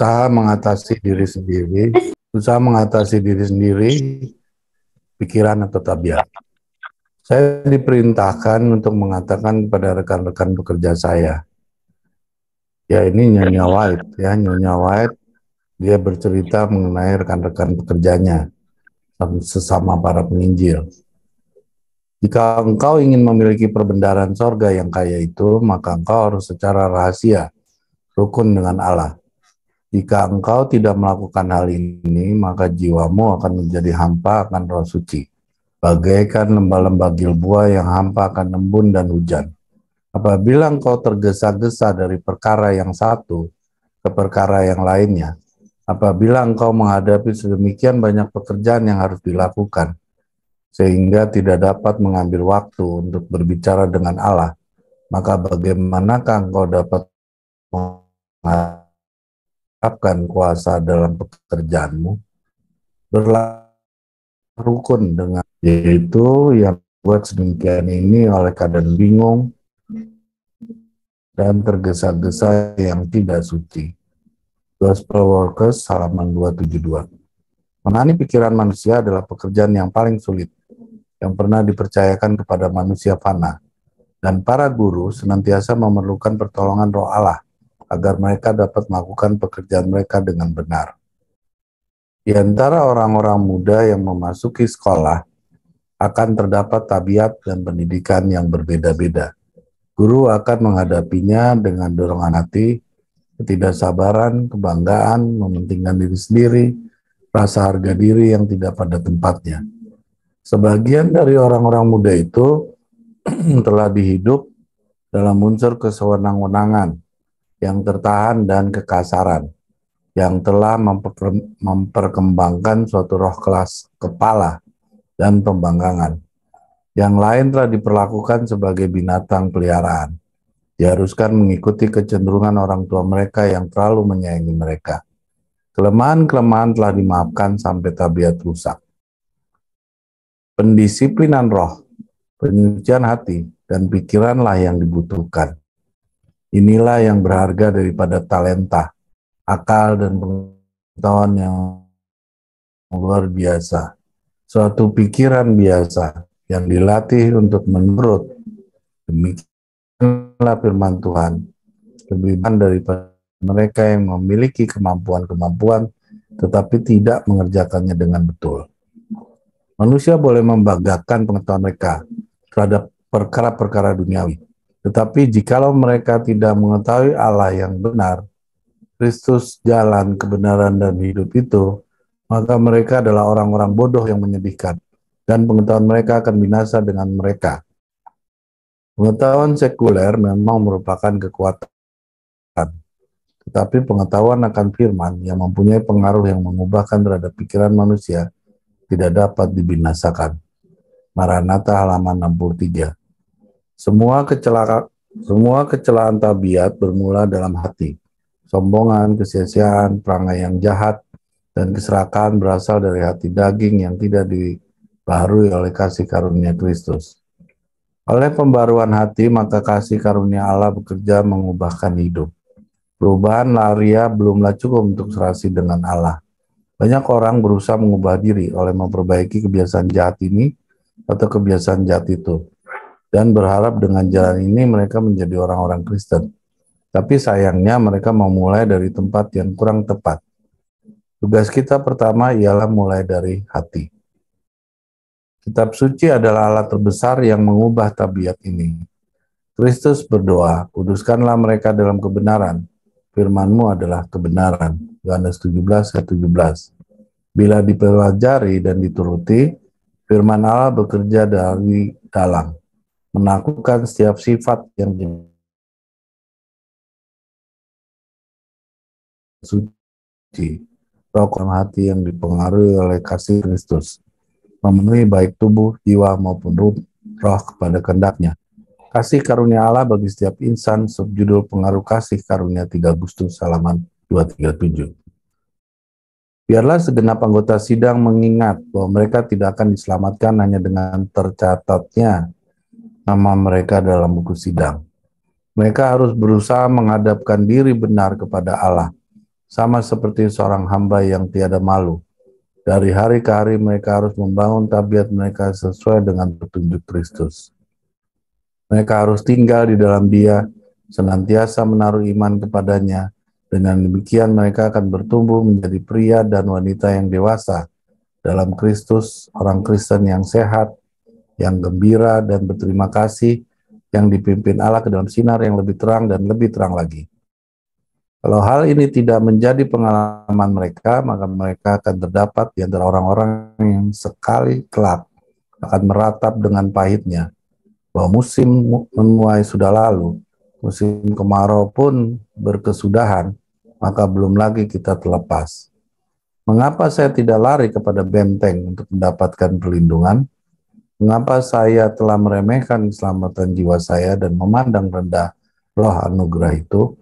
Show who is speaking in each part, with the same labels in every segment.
Speaker 1: usaha mengatasi diri sendiri, usaha mengatasi diri sendiri, pikiran atau tabiat. Saya diperintahkan untuk mengatakan kepada rekan-rekan pekerja saya, ya ini Nyonya White, ya Nyonya White, dia bercerita mengenai rekan-rekan pekerjanya, sesama para penginjil. Jika engkau ingin memiliki perbendaharaan sorga yang kaya itu, maka engkau harus secara rahasia rukun dengan Allah. Jika engkau tidak melakukan hal ini, maka jiwamu akan menjadi hampa akan Roh Suci, bagaikan lembah-lembah Gilboa yang hampa akan embun dan hujan. Apabila engkau tergesa-gesa dari perkara yang satu ke perkara yang lainnya, apabila engkau menghadapi sedemikian banyak pekerjaan yang harus dilakukan, sehingga tidak dapat mengambil waktu untuk berbicara dengan Allah, maka bagaimanakah engkau dapat mengharapkan kuasa dalam pekerjaanmu? Berrukun dengan, yaitu yang buat sedemikian ini oleh keadaan bingung dan tergesa-gesa yang tidak suci. Gospel Workers halaman 272. Menangani pikiran manusia adalah pekerjaan yang paling sulit yang pernah dipercayakan kepada manusia fana, dan para guru senantiasa memerlukan pertolongan Roh Allah agar mereka dapat melakukan pekerjaan mereka dengan benar. Di antara orang-orang muda yang memasuki sekolah akan terdapat tabiat dan pendidikan yang berbeda-beda. Guru akan menghadapinya dengan dorongan hati, ketidaksabaran, kebanggaan, mementingkan diri sendiri, rasa harga diri yang tidak pada tempatnya. Sebagian dari orang-orang muda itu telah dihidup dalam unsur kesewenang-wenangan yang tertahan dan kekasaran, yang telah memperkembangkan suatu roh kelas kepala dan pembangkangan. Yang lain telah diperlakukan sebagai binatang peliharaan, diharuskan mengikuti kecenderungan orang tua mereka yang terlalu menyayangi mereka. Kelemahan-kelemahan telah dimaafkan sampai tabiat rusak. Pendisiplinan roh, penyucian hati, dan pikiranlah yang dibutuhkan. Inilah yang berharga daripada talenta, akal, dan pengetahuan yang luar biasa. Suatu pikiran biasa yang dilatih untuk menurut. Demikianlah firman Tuhan. Lebih banyak daripada mereka yang memiliki kemampuan-kemampuan tetapi tidak mengerjakannya dengan betul. Manusia boleh membanggakan pengetahuan mereka terhadap perkara-perkara duniawi. Tetapi jikalau mereka tidak mengetahui Allah yang benar, Kristus, jalan, kebenaran, dan hidup itu, maka mereka adalah orang-orang bodoh yang menyedihkan, dan pengetahuan mereka akan binasa dengan mereka. Pengetahuan sekuler memang merupakan kekuatan, tetapi pengetahuan akan firman yang mempunyai pengaruh yang mengubahkan terhadap pikiran manusia tidak dapat dibinasakan. Maranatha halaman 63. Semua kecelakaan tabiat bermula dalam hati. Sombongan, kesia-siaan, perangai yang jahat, dan keserakahan berasal dari hati daging yang tidak dibaharui oleh kasih karunia Kristus. Oleh pembaruan hati, maka kasih karunia Allah bekerja mengubahkan hidup. Perubahan lahiriah belumlah cukup untuk serasi dengan Allah. Banyak orang berusaha mengubah diri oleh memperbaiki kebiasaan jahat ini atau kebiasaan jahat itu, dan berharap dengan jalan ini mereka menjadi orang-orang Kristen. Tapi sayangnya mereka memulai dari tempat yang kurang tepat. Tugas kita pertama ialah mulai dari hati. Kitab suci adalah alat terbesar yang mengubah tabiat ini. Kristus berdoa, kuduskanlah mereka dalam kebenaran. Firman-Mu adalah kebenaran. Yohanes 17 ayat 17. Bila dipelajari dan dituruti, firman Allah bekerja dari dalam, menaklukkan setiap sifat yang suci, roh hati yang dipengaruhi oleh kasih Kristus, memenuhi baik tubuh, jiwa maupun roh kepada kehendaknya. Kasih karunia Allah bagi setiap insan, subjudul pengaruh kasih karunia 3 Agustus halaman 237. Biarlah segenap anggota sidang mengingat bahwa mereka tidak akan diselamatkan hanya dengan tercatatnya nama mereka dalam buku sidang. Mereka harus berusaha menghadapkan diri benar kepada Allah sama seperti seorang hamba yang tiada malu. Dari hari ke hari mereka harus membangun tabiat mereka sesuai dengan petunjuk Kristus. Mereka harus tinggal di dalam Dia, senantiasa menaruh iman kepadanya. Dengan demikian mereka akan bertumbuh menjadi pria dan wanita yang dewasa dalam Kristus, orang Kristen yang sehat, yang gembira dan berterima kasih, yang dipimpin Allah ke dalam sinar yang lebih terang dan lebih terang lagi. Kalau hal ini tidak menjadi pengalaman mereka, maka mereka akan terdapat di antara orang-orang yang sekali kelak akan meratap dengan pahitnya, bahwa musim menuai sudah lalu, musim kemarau pun berkesudahan, maka belum lagi kita terlepas. Mengapa saya tidak lari kepada benteng untuk mendapatkan perlindungan? Mengapa saya telah meremehkan keselamatan jiwa saya dan memandang rendah roh anugerah itu?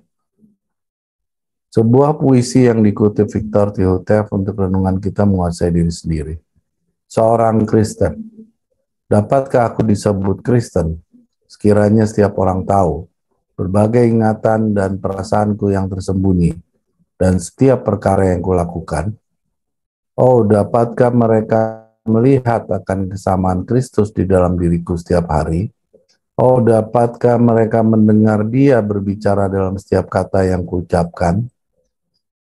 Speaker 1: Sebuah puisi yang dikutip Victor Thihotev untuk renungan kita menguasai diri sendiri. Seorang Kristen, dapatkah aku disebut Kristen? Sekiranya setiap orang tahu berbagai ingatan dan perasaanku yang tersembunyi dan setiap perkara yang kulakukan. Oh, dapatkah mereka melihat akan kesamaan Kristus di dalam diriku setiap hari? Oh, dapatkah mereka mendengar Dia berbicara dalam setiap kata yang kuucapkan?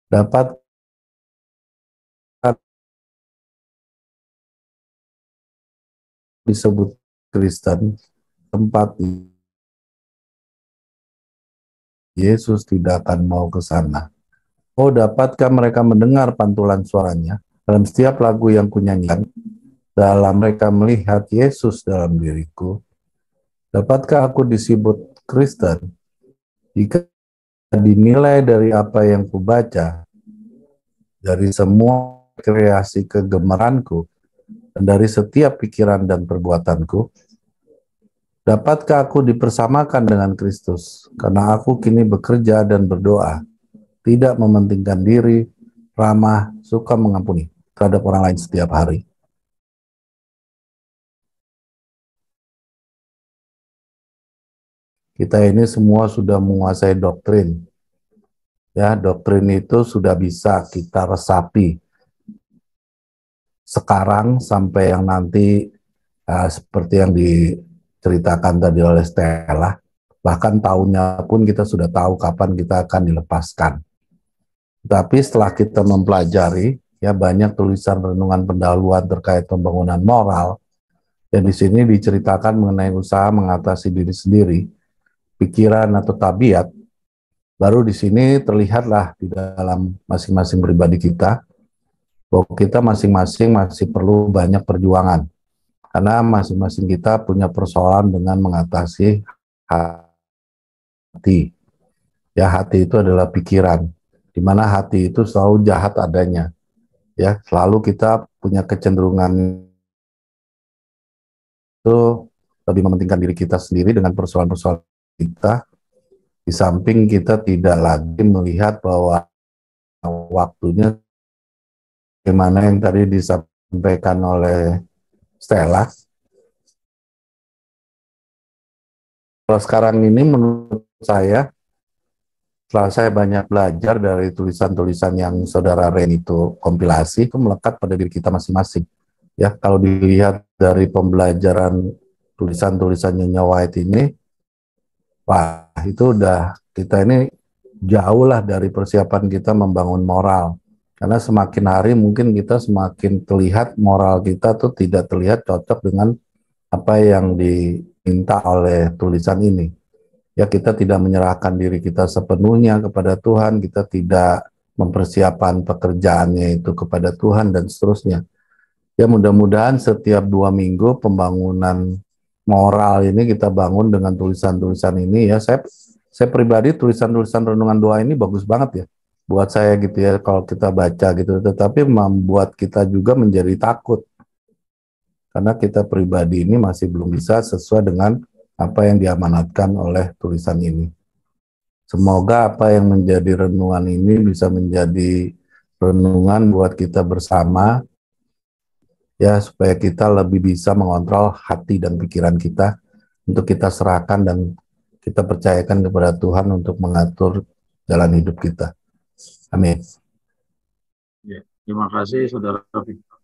Speaker 1: Dapat disebut Kristen tempat Yesus tidak akan mau ke sana. Oh, dapatkah mereka mendengar pantulan suaranya dalam setiap lagu yang kunyanyikan? Dalam mereka melihat Yesus dalam diriku. Dapatkah aku disebut Kristen jika dinilai dari apa yang kubaca, dari semua kreasi kegemaranku, dan dari setiap pikiran dan perbuatanku? Dapatkah aku dipersamakan dengan Kristus, karena aku kini bekerja dan berdoa, tidak mementingkan diri, ramah, suka mengampuni terhadap orang lain setiap hari. Kita ini semua sudah menguasai doktrin. Ya, doktrin itu sudah bisa kita resapi sekarang sampai yang nanti seperti yang diceritakan tadi oleh Stella, bahkan tahunnya pun kita sudah tahu kapan kita akan dilepaskan. Tapi setelah kita mempelajari, ya banyak tulisan renungan pendahuluan terkait pembangunan moral, dan di sini diceritakan mengenai usaha mengatasi diri sendiri, pikiran atau tabiat, baru di sini terlihatlah di dalam masing-masing pribadi kita, bahwa kita masing-masing masih perlu banyak perjuangan. Karena masing-masing kita punya persoalan dengan mengatasi hati. Ya, hati itu adalah pikiran, di mana hati itu selalu jahat adanya. Ya, selalu kita punya kecenderungan itu lebih mementingkan diri kita sendiri dengan persoalan-persoalan kita, di samping kita tidak lagi melihat bahwa waktunya, bagaimana yang tadi disampaikan oleh Stella. Kalau sekarang ini menurut saya, setelah saya banyak belajar dari tulisan-tulisan yang saudara Ren itu kompilasi, itu melekat pada diri kita masing-masing. Ya, kalau dilihat dari pembelajaran tulisan-tulisan Nyonya White ini, wah itu udah kita ini jauh lah dari persiapan kita membangun moral. Karena semakin hari mungkin kita semakin terlihat moral kita tuh tidak terlihat cocok dengan apa yang diminta oleh tulisan ini. Ya, kita tidak menyerahkan diri kita sepenuhnya kepada Tuhan, kita tidak mempersiapkan pekerjaannya itu kepada Tuhan, dan seterusnya. Ya, mudah-mudahan setiap 2 minggu pembangunan moral ini kita bangun dengan tulisan-tulisan ini. Ya, saya pribadi tulisan-tulisan renungan doa ini bagus banget ya buat saya gitu ya, kalau kita baca gitu, tetapi membuat kita juga menjadi takut karena kita pribadi ini masih belum bisa sesuai dengan apa yang diamanatkan oleh tulisan ini. Semoga apa yang menjadi renungan ini bisa menjadi renungan buat kita bersama, ya, supaya kita lebih bisa mengontrol hati dan pikiran kita, untuk kita serahkan dan kita percayakan kepada Tuhan untuk mengatur jalan hidup kita. Amin.
Speaker 2: Ya, terima kasih Saudara Victor.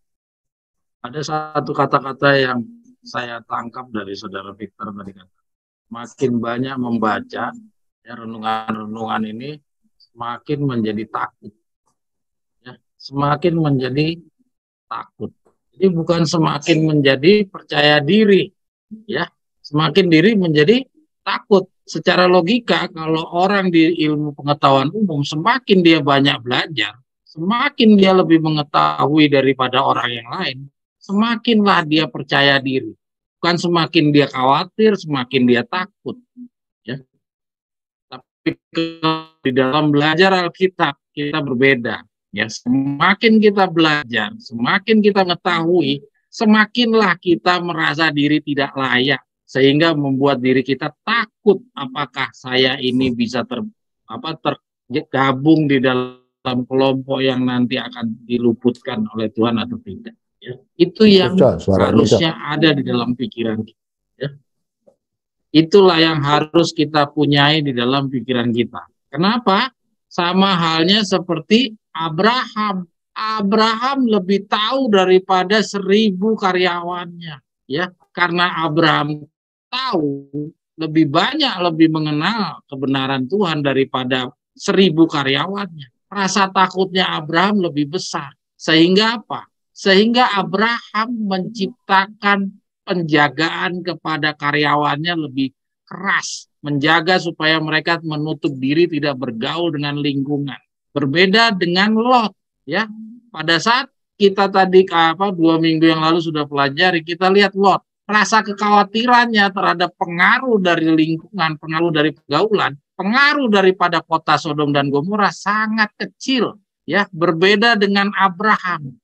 Speaker 2: Ada satu kata-kata yang saya tangkap dari Saudara Victor tadi, makin banyak membaca ya, renungan-renungan ini semakin menjadi takut, ya, semakin menjadi takut. Jadi bukan semakin menjadi percaya diri, ya, semakin diri menjadi takut. Secara logika, kalau orang di ilmu pengetahuan umum, semakin dia banyak belajar, semakin dia lebih mengetahui daripada orang yang lain, semakinlah dia percaya diri. Bukan semakin dia khawatir, semakin dia takut. Ya. Tapi di dalam belajar Alkitab, kita berbeda. Ya, semakin kita belajar, semakin kita mengetahui, semakinlah kita merasa diri tidak layak, sehingga membuat diri kita takut apakah saya ini bisa tergabung di dalam kelompok yang nanti akan diluputkan oleh Tuhan atau tidak. Ya, itu yang harusnya ada di dalam pikiran kita. Ya. Itulah yang harus kita punyai di dalam pikiran kita. Kenapa? Sama halnya seperti Abraham. Abraham lebih tahu daripada 1.000 karyawannya, ya, karena Abraham tahu lebih banyak, lebih mengenal kebenaran Tuhan daripada 1.000 karyawannya. Rasa takutnya Abraham lebih besar. Sehingga apa? Sehingga Abraham menciptakan penjagaan kepada karyawannya lebih keras, menjaga supaya mereka menutup diri, tidak bergaul dengan lingkungan. Berbeda dengan Lot, ya. Pada saat kita tadi 2 minggu yang lalu sudah pelajari, kita lihat Lot, rasa kekhawatirannya terhadap pengaruh dari lingkungan, pengaruh dari pergaulan, pengaruh daripada kota Sodom dan Gomora sangat kecil, ya. Berbeda dengan Abraham.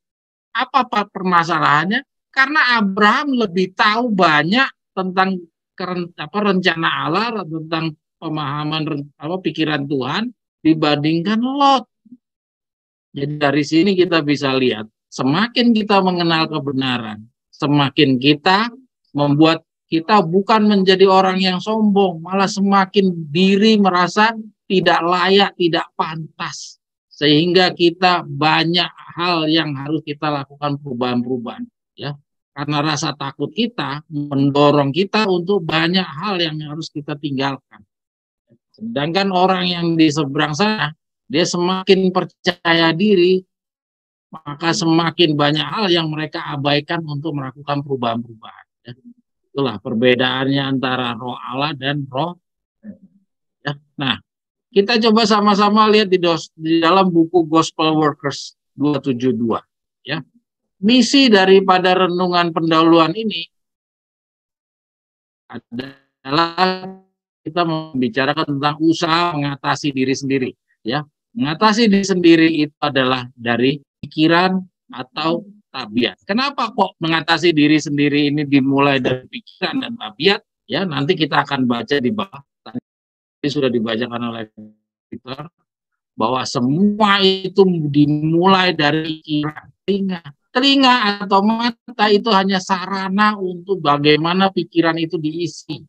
Speaker 2: Apa permasalahannya? Karena Abraham lebih tahu banyak tentang rencana Allah, tentang pemahaman pikiran Tuhan dibandingkan Lot. Jadi dari sini kita bisa lihat, semakin kita mengenal kebenaran, semakin kita membuat kita bukan menjadi orang yang sombong, malah semakin diri merasa tidak layak, tidak pantas. Sehingga kita banyak hal yang harus kita lakukan perubahan-perubahan, ya. Karena rasa takut kita mendorong kita untuk banyak hal yang harus kita tinggalkan. Sedangkan orang yang di seberang sana, dia semakin percaya diri, maka semakin banyak hal yang mereka abaikan untuk melakukan perubahan-perubahan. Ya. Itulah perbedaannya antara roh Allah dan roh. Ya. Nah, kita coba sama-sama lihat di dalam buku Gospel Workers 272. Ya. Misi daripada renungan pendahuluan ini adalah kita membicarakan tentang usaha mengatasi diri sendiri. Ya. Mengatasi diri sendiri itu adalah dari pikiran atau tabiat. Kenapa kok mengatasi diri sendiri ini dimulai dari pikiran dan tabiat? Ya, nanti kita akan baca di bawah. Ini sudah dibacakan oleh Victor, bahwa semua itu dimulai dari pikiran. Telinga atau mata itu hanya sarana untuk bagaimana pikiran itu diisi.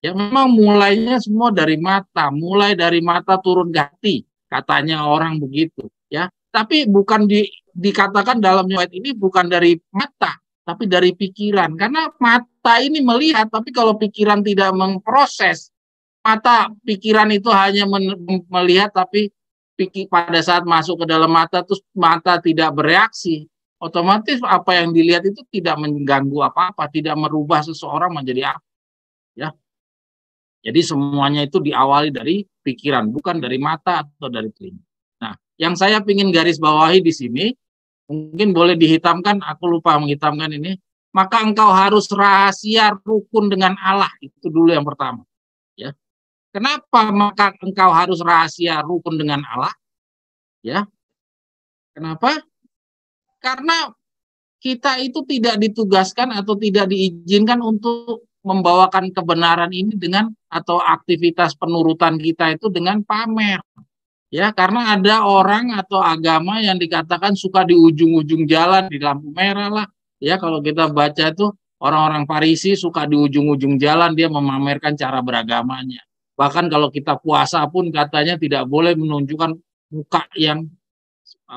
Speaker 2: Ya memang mulainya semua dari mata, mulai dari mata turun ke hati, katanya orang begitu, ya. Tapi bukan dikatakan dalam ayat ini bukan dari mata, tapi dari pikiran. Karena mata ini melihat, tapi kalau pikiran tidak memproses, mata pikiran itu hanya melihat, tapi pada saat masuk ke dalam mata, terus mata tidak bereaksi, otomatis apa yang dilihat itu tidak mengganggu apa-apa, tidak merubah seseorang menjadi apa, ya. Jadi semuanya itu diawali dari pikiran, bukan dari mata atau dari telinga. Nah, yang saya ingin garis bawahi di sini, mungkin boleh dihitamkan, aku lupa menghitamkan ini, maka engkau harus rahasia rukun dengan Allah, itu dulu yang pertama. Ya. Kenapa maka engkau harus rahasia rukun dengan Allah? Ya. Kenapa? Karena kita itu tidak ditugaskan atau tidak diizinkan untuk membawakan kebenaran ini dengan atau aktivitas penurutan kita itu dengan pamer. Ya, karena ada orang atau agama yang dikatakan suka di ujung-ujung jalan, di lampu merah lah. Ya, kalau kita baca itu orang-orang Farisi suka di ujung-ujung jalan dia memamerkan cara beragamanya. Bahkan kalau kita puasa pun katanya tidak boleh menunjukkan muka yang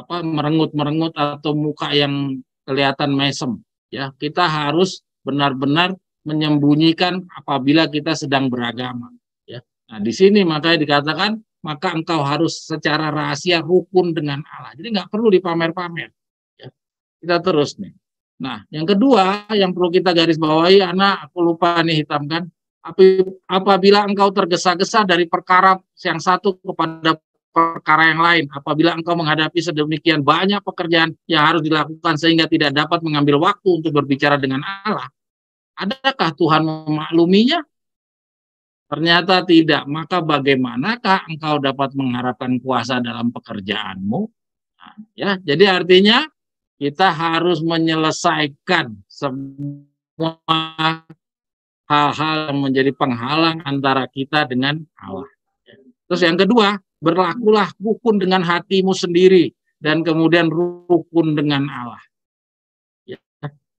Speaker 2: merengut-merengut atau muka yang kelihatan mesem. Ya, kita harus benar-benar menyembunyikan apabila kita sedang beragama. Ya, nah di sini makanya dikatakan maka engkau harus secara rahasia rukun dengan Allah. Jadi nggak perlu dipamer-pamer. Ya, kita terus nih. Nah, yang kedua yang perlu kita garis bawahi, anak aku lupa nih hitamkan. Apabila engkau tergesa-gesa dari perkara yang satu kepada perkara yang lain, apabila engkau menghadapi sedemikian banyak pekerjaan yang harus dilakukan sehingga tidak dapat mengambil waktu untuk berbicara dengan Allah, adakah Tuhan memakluminya? Ternyata tidak. Maka bagaimanakah engkau dapat mengharapkan kuasa dalam pekerjaanmu? Nah, ya, jadi artinya kita harus menyelesaikan semua hal-hal yang menjadi penghalang antara kita dengan Allah. Terus yang kedua, berlakulah rukun dengan hatimu sendiri dan kemudian rukun dengan Allah. Ya.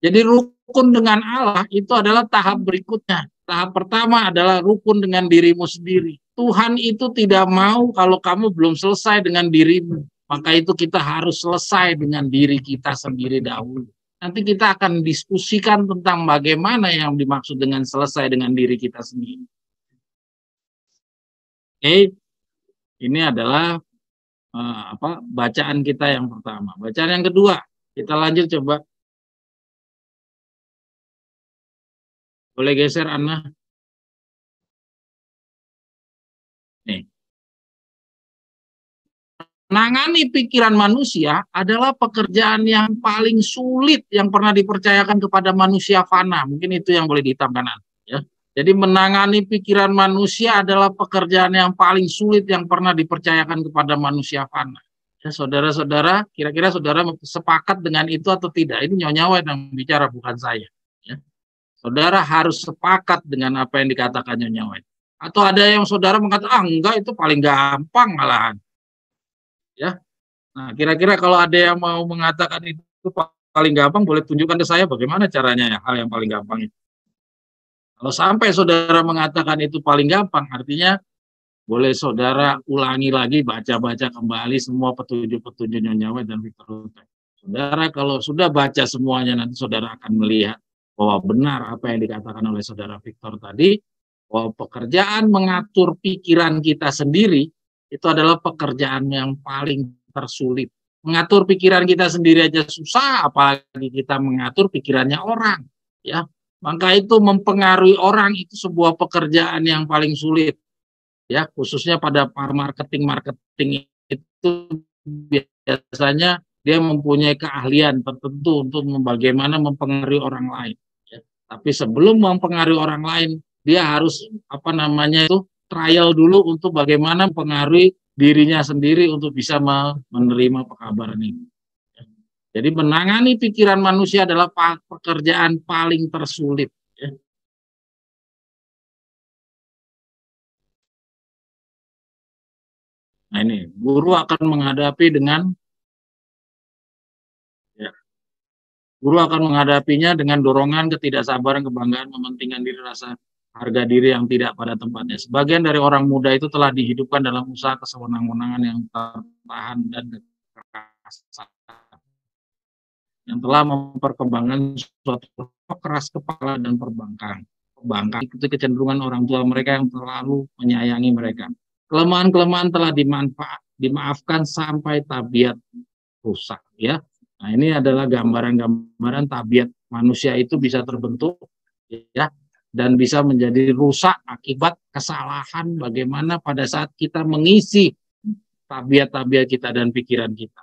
Speaker 2: Jadi rukun dengan Allah itu adalah tahap berikutnya. Tahap pertama adalah rukun dengan dirimu sendiri. Tuhan itu tidak mau kalau kamu belum selesai dengan dirimu. Maka itu kita harus selesai dengan diri kita sendiri dahulu. Nanti kita akan diskusikan tentang bagaimana yang dimaksud dengan selesai dengan diri kita sendiri. Oke. Ini adalah bacaan kita yang pertama. Bacaan yang kedua, kita lanjut coba. Boleh geser, Anna? Nih. Menangani pikiran manusia adalah pekerjaan yang paling sulit yang pernah dipercayakan kepada manusia fana. Mungkin itu yang boleh dihitamkan, ya. Jadi menangani pikiran manusia adalah pekerjaan yang paling sulit yang pernah dipercayakan kepada manusia fana. Ya, saudara-saudara, kira-kira saudara sepakat dengan itu atau tidak? Ini Nyonya White yang bicara, bukan saya. Ya. Saudara harus sepakat dengan apa yang dikatakan Nyonya White. Atau ada yang saudara mengatakan, enggak, itu paling gampang malahan. Ya, nah kira-kira kalau ada yang mau mengatakan itu paling gampang, boleh tunjukkan ke saya bagaimana caranya ya, hal yang paling gampang itu. Kalau sampai saudara mengatakan itu paling gampang, artinya boleh saudara ulangi lagi, baca-baca kembali semua petunjuk-petunjuk Nyonya White dan Victor Luther. Saudara kalau sudah baca semuanya, nanti saudara akan melihat bahwa benar apa yang dikatakan oleh saudara Victor tadi, bahwa pekerjaan mengatur pikiran kita sendiri itu adalah pekerjaan yang paling tersulit. Mengatur pikiran kita sendiri aja susah, apalagi kita mengatur pikirannya orang. Ya, maka itu mempengaruhi orang itu sebuah pekerjaan yang paling sulit. Ya, khususnya pada marketing itu biasanya dia mempunyai keahlian tertentu untuk bagaimana mempengaruhi orang lain. Ya. Tapi sebelum mempengaruhi orang lain, dia harus trial dulu untuk bagaimana mempengaruhi dirinya sendiri untuk bisa menerima pekabaran ini. Jadi menangani pikiran manusia adalah pekerjaan paling tersulit. Ya. Nah ini, guru akan menghadapi guru akan menghadapinya dengan dorongan, ketidaksabaran, kebanggaan, mementingkan diri, rasa harga diri yang tidak pada tempatnya. Sebagian dari orang muda itu telah dihidupkan dalam usaha kesewenang-wenangan yang tertahan dan kekerasan, yang telah memperkembangkan suatu keras kepala dan perbangkang. Itu kecenderungan orang tua mereka yang terlalu menyayangi mereka. Kelemahan-kelemahan telah dimaafkan sampai tabiat rusak. Ya, nah ini adalah gambaran-gambaran tabiat manusia itu bisa terbentuk, ya, dan bisa menjadi rusak akibat kesalahan bagaimana pada saat kita mengisi tabiat-tabiat kita dan pikiran kita.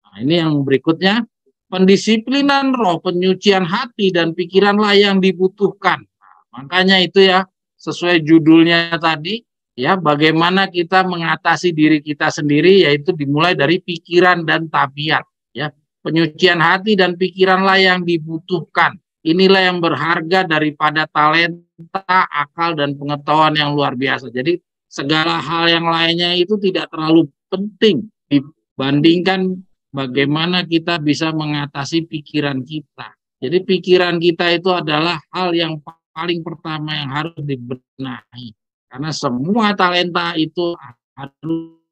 Speaker 2: Nah, ini yang berikutnya, pendisiplinan roh, penyucian hati dan pikiranlah yang dibutuhkan. Nah, makanya itu ya, sesuai judulnya tadi, ya, bagaimana kita mengatasi diri kita sendiri, yaitu dimulai dari pikiran dan tabiat. Ya, penyucian hati dan pikiranlah yang dibutuhkan. Inilah yang berharga daripada talenta, akal, dan pengetahuan yang luar biasa. Jadi segala hal yang lainnya itu tidak terlalu penting dibandingkan bagaimana kita bisa mengatasi pikiran kita. Jadi pikiran kita itu adalah hal yang paling pertama yang harus dibenahi. Karena semua talenta itu harus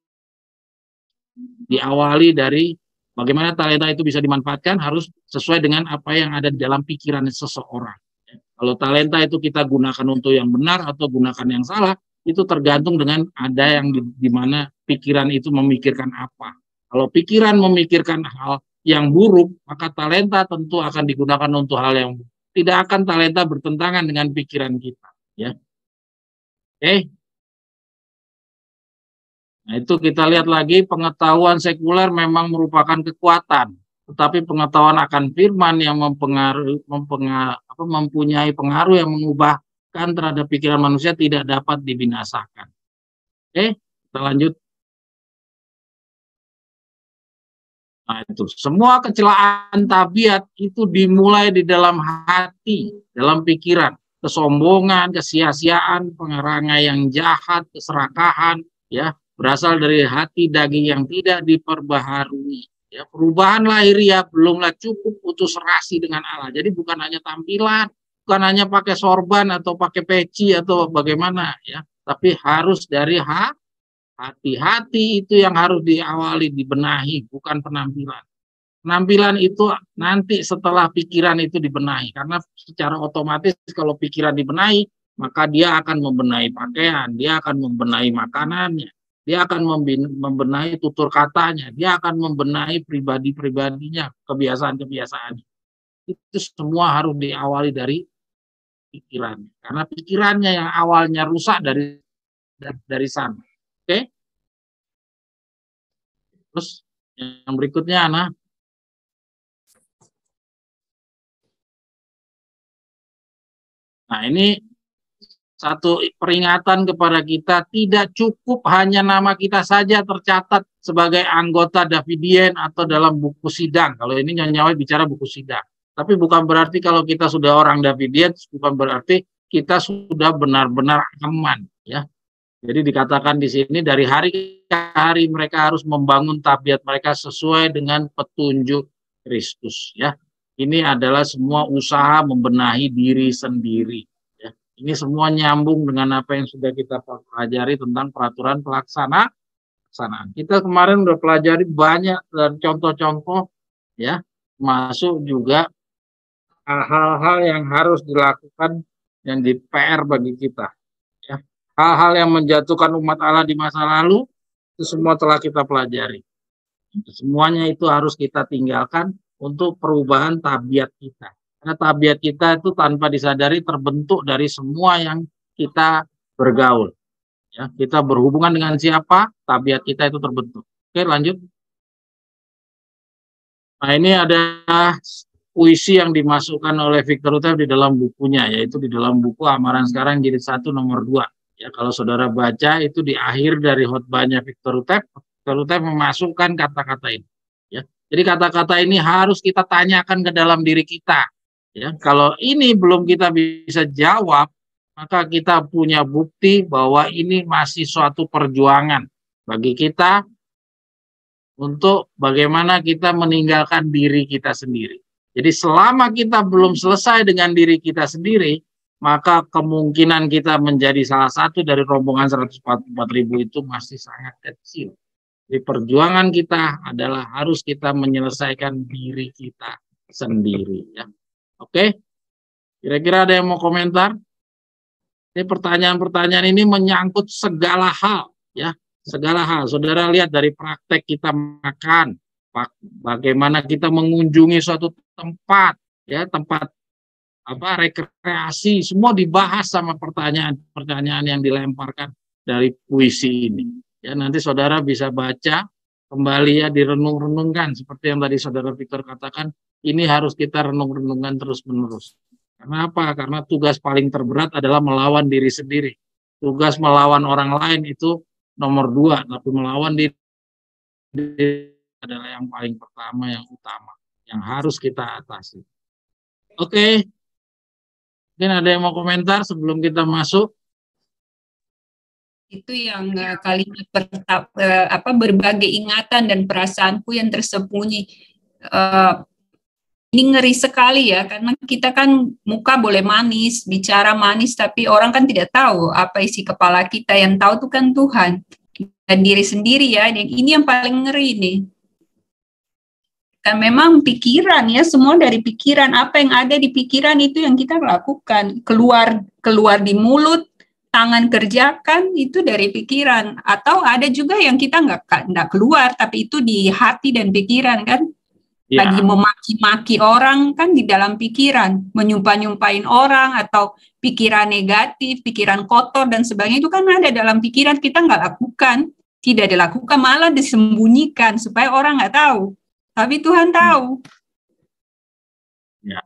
Speaker 2: Diawali dari bagaimana talenta itu bisa dimanfaatkan harus sesuai dengan apa yang ada di dalam pikiran seseorang. Kalau talenta itu kita gunakan untuk yang benar atau gunakan yang salah, itu tergantung dengan ada yang di mana pikiran itu memikirkan apa. Kalau pikiran memikirkan hal yang buruk, maka talenta tentu akan digunakan untuk hal yang buruk. Tidak akan talenta bertentangan dengan pikiran kita. Ya. Oke. Nah, itu kita lihat lagi, pengetahuan sekuler memang merupakan kekuatan, tetapi pengetahuan akan firman yang mempunyai pengaruh yang mengubahkan terhadap pikiran manusia tidak dapat dibinasakan. Oke, kita lanjut. Nah, itu semua kecelaan tabiat itu dimulai di dalam hati, dalam pikiran. Kesombongan, kesia-siaan, pengerangan yang jahat, keserakahan, ya, berasal dari hati daging yang tidak diperbaharui. Ya, perubahan lahiriah belumlah cukup untuk serasi dengan Allah. Jadi bukan hanya tampilan, bukan hanya pakai sorban atau pakai peci atau bagaimana, ya, tapi harus dari hati-hati itu yang harus diawali, dibenahi, bukan penampilan. Penampilan itu nanti setelah pikiran itu dibenahi, karena secara otomatis kalau pikiran dibenahi, maka dia akan membenahi pakaian, dia akan membenahi makanannya, dia akan membenahi tutur katanya, dia akan membenahi pribadi-pribadinya, kebiasaan-kebiasaan. Itu semua harus diawali dari pikirannya, karena pikirannya yang awalnya rusak dari sana. Oke? Terus yang berikutnya, Ana. Nah, ini satu peringatan kepada kita, tidak cukup hanya nama kita saja tercatat sebagai anggota Davidien atau dalam buku sidang. Kalau ini Nyonya bicara buku sidang. Tapi bukan berarti kalau kita sudah orang Davidien, bukan berarti kita sudah benar-benar aman, ya. Jadi dikatakan di sini dari hari ke hari mereka harus membangun tabiat mereka sesuai dengan petunjuk Kristus, ya. Ini adalah semua usaha membenahi diri sendiri. Ini semua nyambung dengan apa yang sudah kita pelajari tentang peraturan pelaksanaan. Kita kemarin udah pelajari banyak dan contoh-contoh, ya, masuk juga hal-hal yang harus dilakukan yang di PR bagi kita. Ya. Hal-hal yang menjatuhkan umat Allah di masa lalu, itu semua telah kita pelajari. Semuanya itu harus kita tinggalkan untuk perubahan tabiat kita. Karena tabiat kita itu tanpa disadari terbentuk dari semua yang kita bergaul. Ya, kita berhubungan dengan siapa, tabiat kita itu terbentuk. Oke, lanjut. Nah, ini ada puisi yang dimasukkan oleh Victor Utep di dalam bukunya, yaitu di dalam buku Amaran Sekarang Jilid 1 nomor 2. Ya, kalau saudara baca itu di akhir dari khotbahnya Victor Utep memasukkan kata-kata ini. Ya, jadi kata-kata ini harus kita tanyakan ke dalam diri kita. Ya, kalau ini belum kita bisa jawab, maka kita punya bukti bahwa ini masih suatu perjuangan bagi kita untuk bagaimana kita meninggalkan diri kita sendiri. Jadi selama kita belum selesai dengan diri kita sendiri, maka kemungkinan kita menjadi salah satu dari rombongan 144.000 itu masih sangat kecil. Jadi perjuangan kita adalah harus kita menyelesaikan diri kita sendiri, ya. Oke, kira-kira ada yang mau komentar? Ini pertanyaan-pertanyaan ini menyangkut segala hal, ya, segala hal. Saudara lihat dari praktek kita makan, bagaimana kita mengunjungi suatu tempat, ya, tempat rekreasi, semua dibahas sama pertanyaan-pertanyaan yang dilemparkan dari puisi ini. Ya, nanti saudara bisa baca kembali, ya, direnung-renungkan seperti yang tadi saudara Victor katakan. Ini harus kita renung-renungkan terus-menerus. Kenapa? Karena tugas paling terberat adalah melawan diri sendiri. Tugas melawan orang lain itu nomor 2, tapi melawan diri adalah yang paling pertama, yang utama, yang harus kita atasi. Oke. Mungkin ada yang mau komentar sebelum kita masuk?
Speaker 3: Itu yang kalimat berbagai ingatan dan perasaanku yang tersembunyi. Ini ngeri sekali, ya, karena kita kan muka boleh manis, bicara manis, tapi orang kan tidak tahu apa isi kepala kita. Yang tahu itu kan Tuhan. dan diri sendiri ya. Dan ini yang paling ngeri nih. Kan memang pikiran ya, semua dari pikiran. Apa yang ada di pikiran itu yang kita lakukan. Keluar di mulut, tangan kerjakan, itu dari pikiran. Atau ada juga yang kita nggak keluar, tapi itu di hati dan pikiran kan. Ya. Lagi memaki-maki orang kan di dalam pikiran. Menyumpah-nyumpahin orang atau pikiran negatif, pikiran kotor dan sebagainya itu kan ada dalam pikiran, kita nggak lakukan. Tidak dilakukan, malah disembunyikan supaya orang nggak tahu. Tapi Tuhan tahu.
Speaker 2: Ya,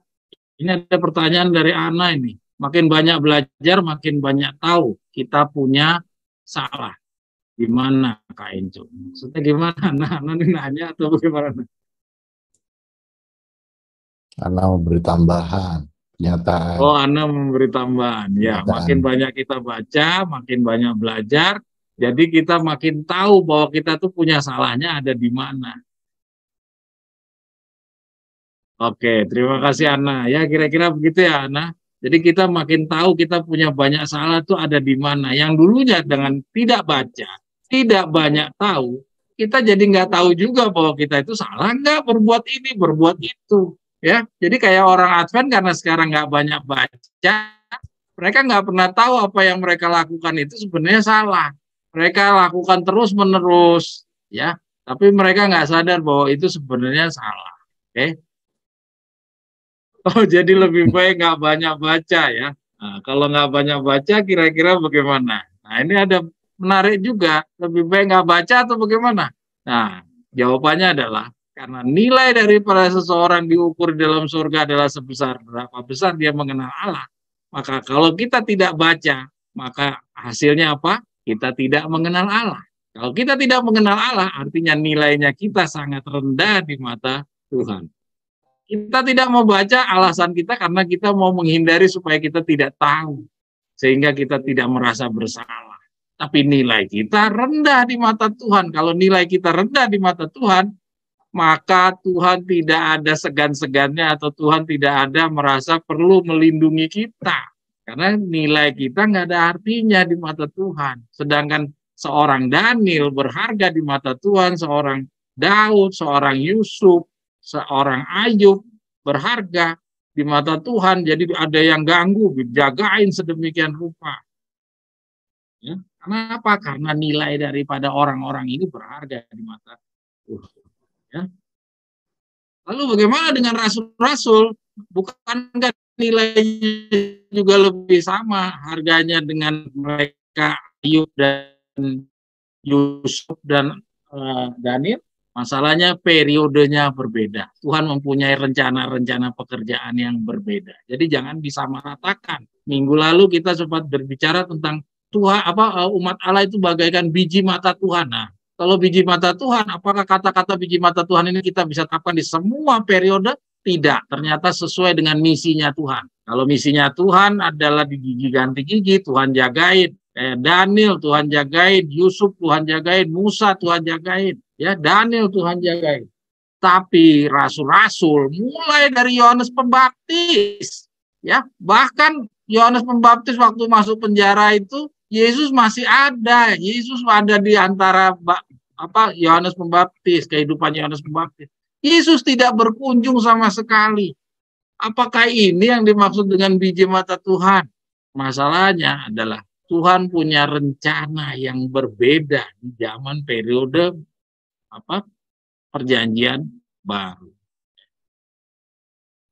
Speaker 2: ini ada pertanyaan dari Ana ini. Makin banyak belajar, makin banyak tahu. Kita punya salah. Gimana Kak Enco? Maksudnya gimana? Ana ini nanya atau bagaimana?
Speaker 1: Ana memberi tambahan. Kenyataan.
Speaker 2: Oh, Ana memberi tambahan. Ya, makin banyak kita baca, makin banyak belajar. Jadi kita makin tahu bahwa kita tuh punya salahnya ada di mana. Oke, terima kasih Ana. Ya, kira-kira begitu ya Ana. Jadi kita makin tahu kita punya banyak salah itu ada di mana. Yang dulunya dengan tidak baca, tidak banyak tahu, kita jadi nggak tahu juga bahwa kita itu salah nggak berbuat ini, berbuat itu. Ya, jadi kayak orang Advent karena sekarang nggak banyak baca, mereka nggak pernah tahu apa yang mereka lakukan itu sebenarnya salah. Mereka lakukan terus-menerus, ya. Tapi mereka nggak sadar bahwa itu sebenarnya salah. Oke. Oh, jadi lebih baik nggak banyak baca ya. Nah, kalau nggak banyak baca, kira-kira bagaimana? Nah, ini ada menarik juga. Lebih baik nggak baca atau bagaimana? Nah, jawabannya adalah karena nilai daripada seseorang diukur dalam surga adalah sebesar berapa besar dia mengenal Allah. Maka kalau kita tidak baca, maka hasilnya apa? Kita tidak mengenal Allah. Kalau kita tidak mengenal Allah, artinya nilainya kita sangat rendah di mata Tuhan. Kita tidak mau baca, alasan kita karena kita mau menghindari supaya kita tidak tahu. Sehingga kita tidak merasa bersalah. Tapi nilai kita rendah di mata Tuhan. Kalau nilai kita rendah di mata Tuhan, maka Tuhan tidak ada segan-segannya atau Tuhan tidak ada merasa perlu melindungi kita. Karena nilai kita nggak ada artinya di mata Tuhan. Sedangkan seorang Daniel berharga di mata Tuhan, seorang Daud, seorang Yusuf, seorang Ayub berharga di mata Tuhan. Jadi ada yang ganggu, dijagain sedemikian rupa. Ya, kenapa? Karena nilai daripada orang-orang ini berharga di mata Tuhan. Ya. Lalu bagaimana dengan rasul-rasul? Bukankah nilainya juga lebih sama harganya dengan mereka Ayub dan Yusuf dan Daniel? Masalahnya periodenya berbeda. Tuhan mempunyai rencana-rencana pekerjaan yang berbeda. Jadi jangan disamaratakan. Minggu lalu kita sempat berbicara tentang Tuhan, umat Allah itu bagaikan biji mata Tuhan. Nah, kalau biji mata Tuhan, apakah kata-kata biji mata Tuhan ini kita bisa terapkan di semua periode? Tidak. Ternyata sesuai dengan misinya Tuhan. Kalau misinya Tuhan adalah di gigi ganti gigi, Tuhan jagain. Daniel Tuhan jagain, Yusuf Tuhan jagain, Musa Tuhan jagain. Ya, Daniel Tuhan jagain. Tapi rasul-rasul mulai dari Yohanes Pembaptis, ya, bahkan Yohanes Pembaptis waktu masuk penjara itu Yesus masih ada. Yesus ada di antara Yohanes Pembaptis, kehidupan Yohanes Pembaptis. Yesus tidak berkunjung sama sekali. Apakah ini yang dimaksud dengan biji mata Tuhan? Masalahnya adalah Tuhan punya rencana yang berbeda di zaman periode perjanjian baru.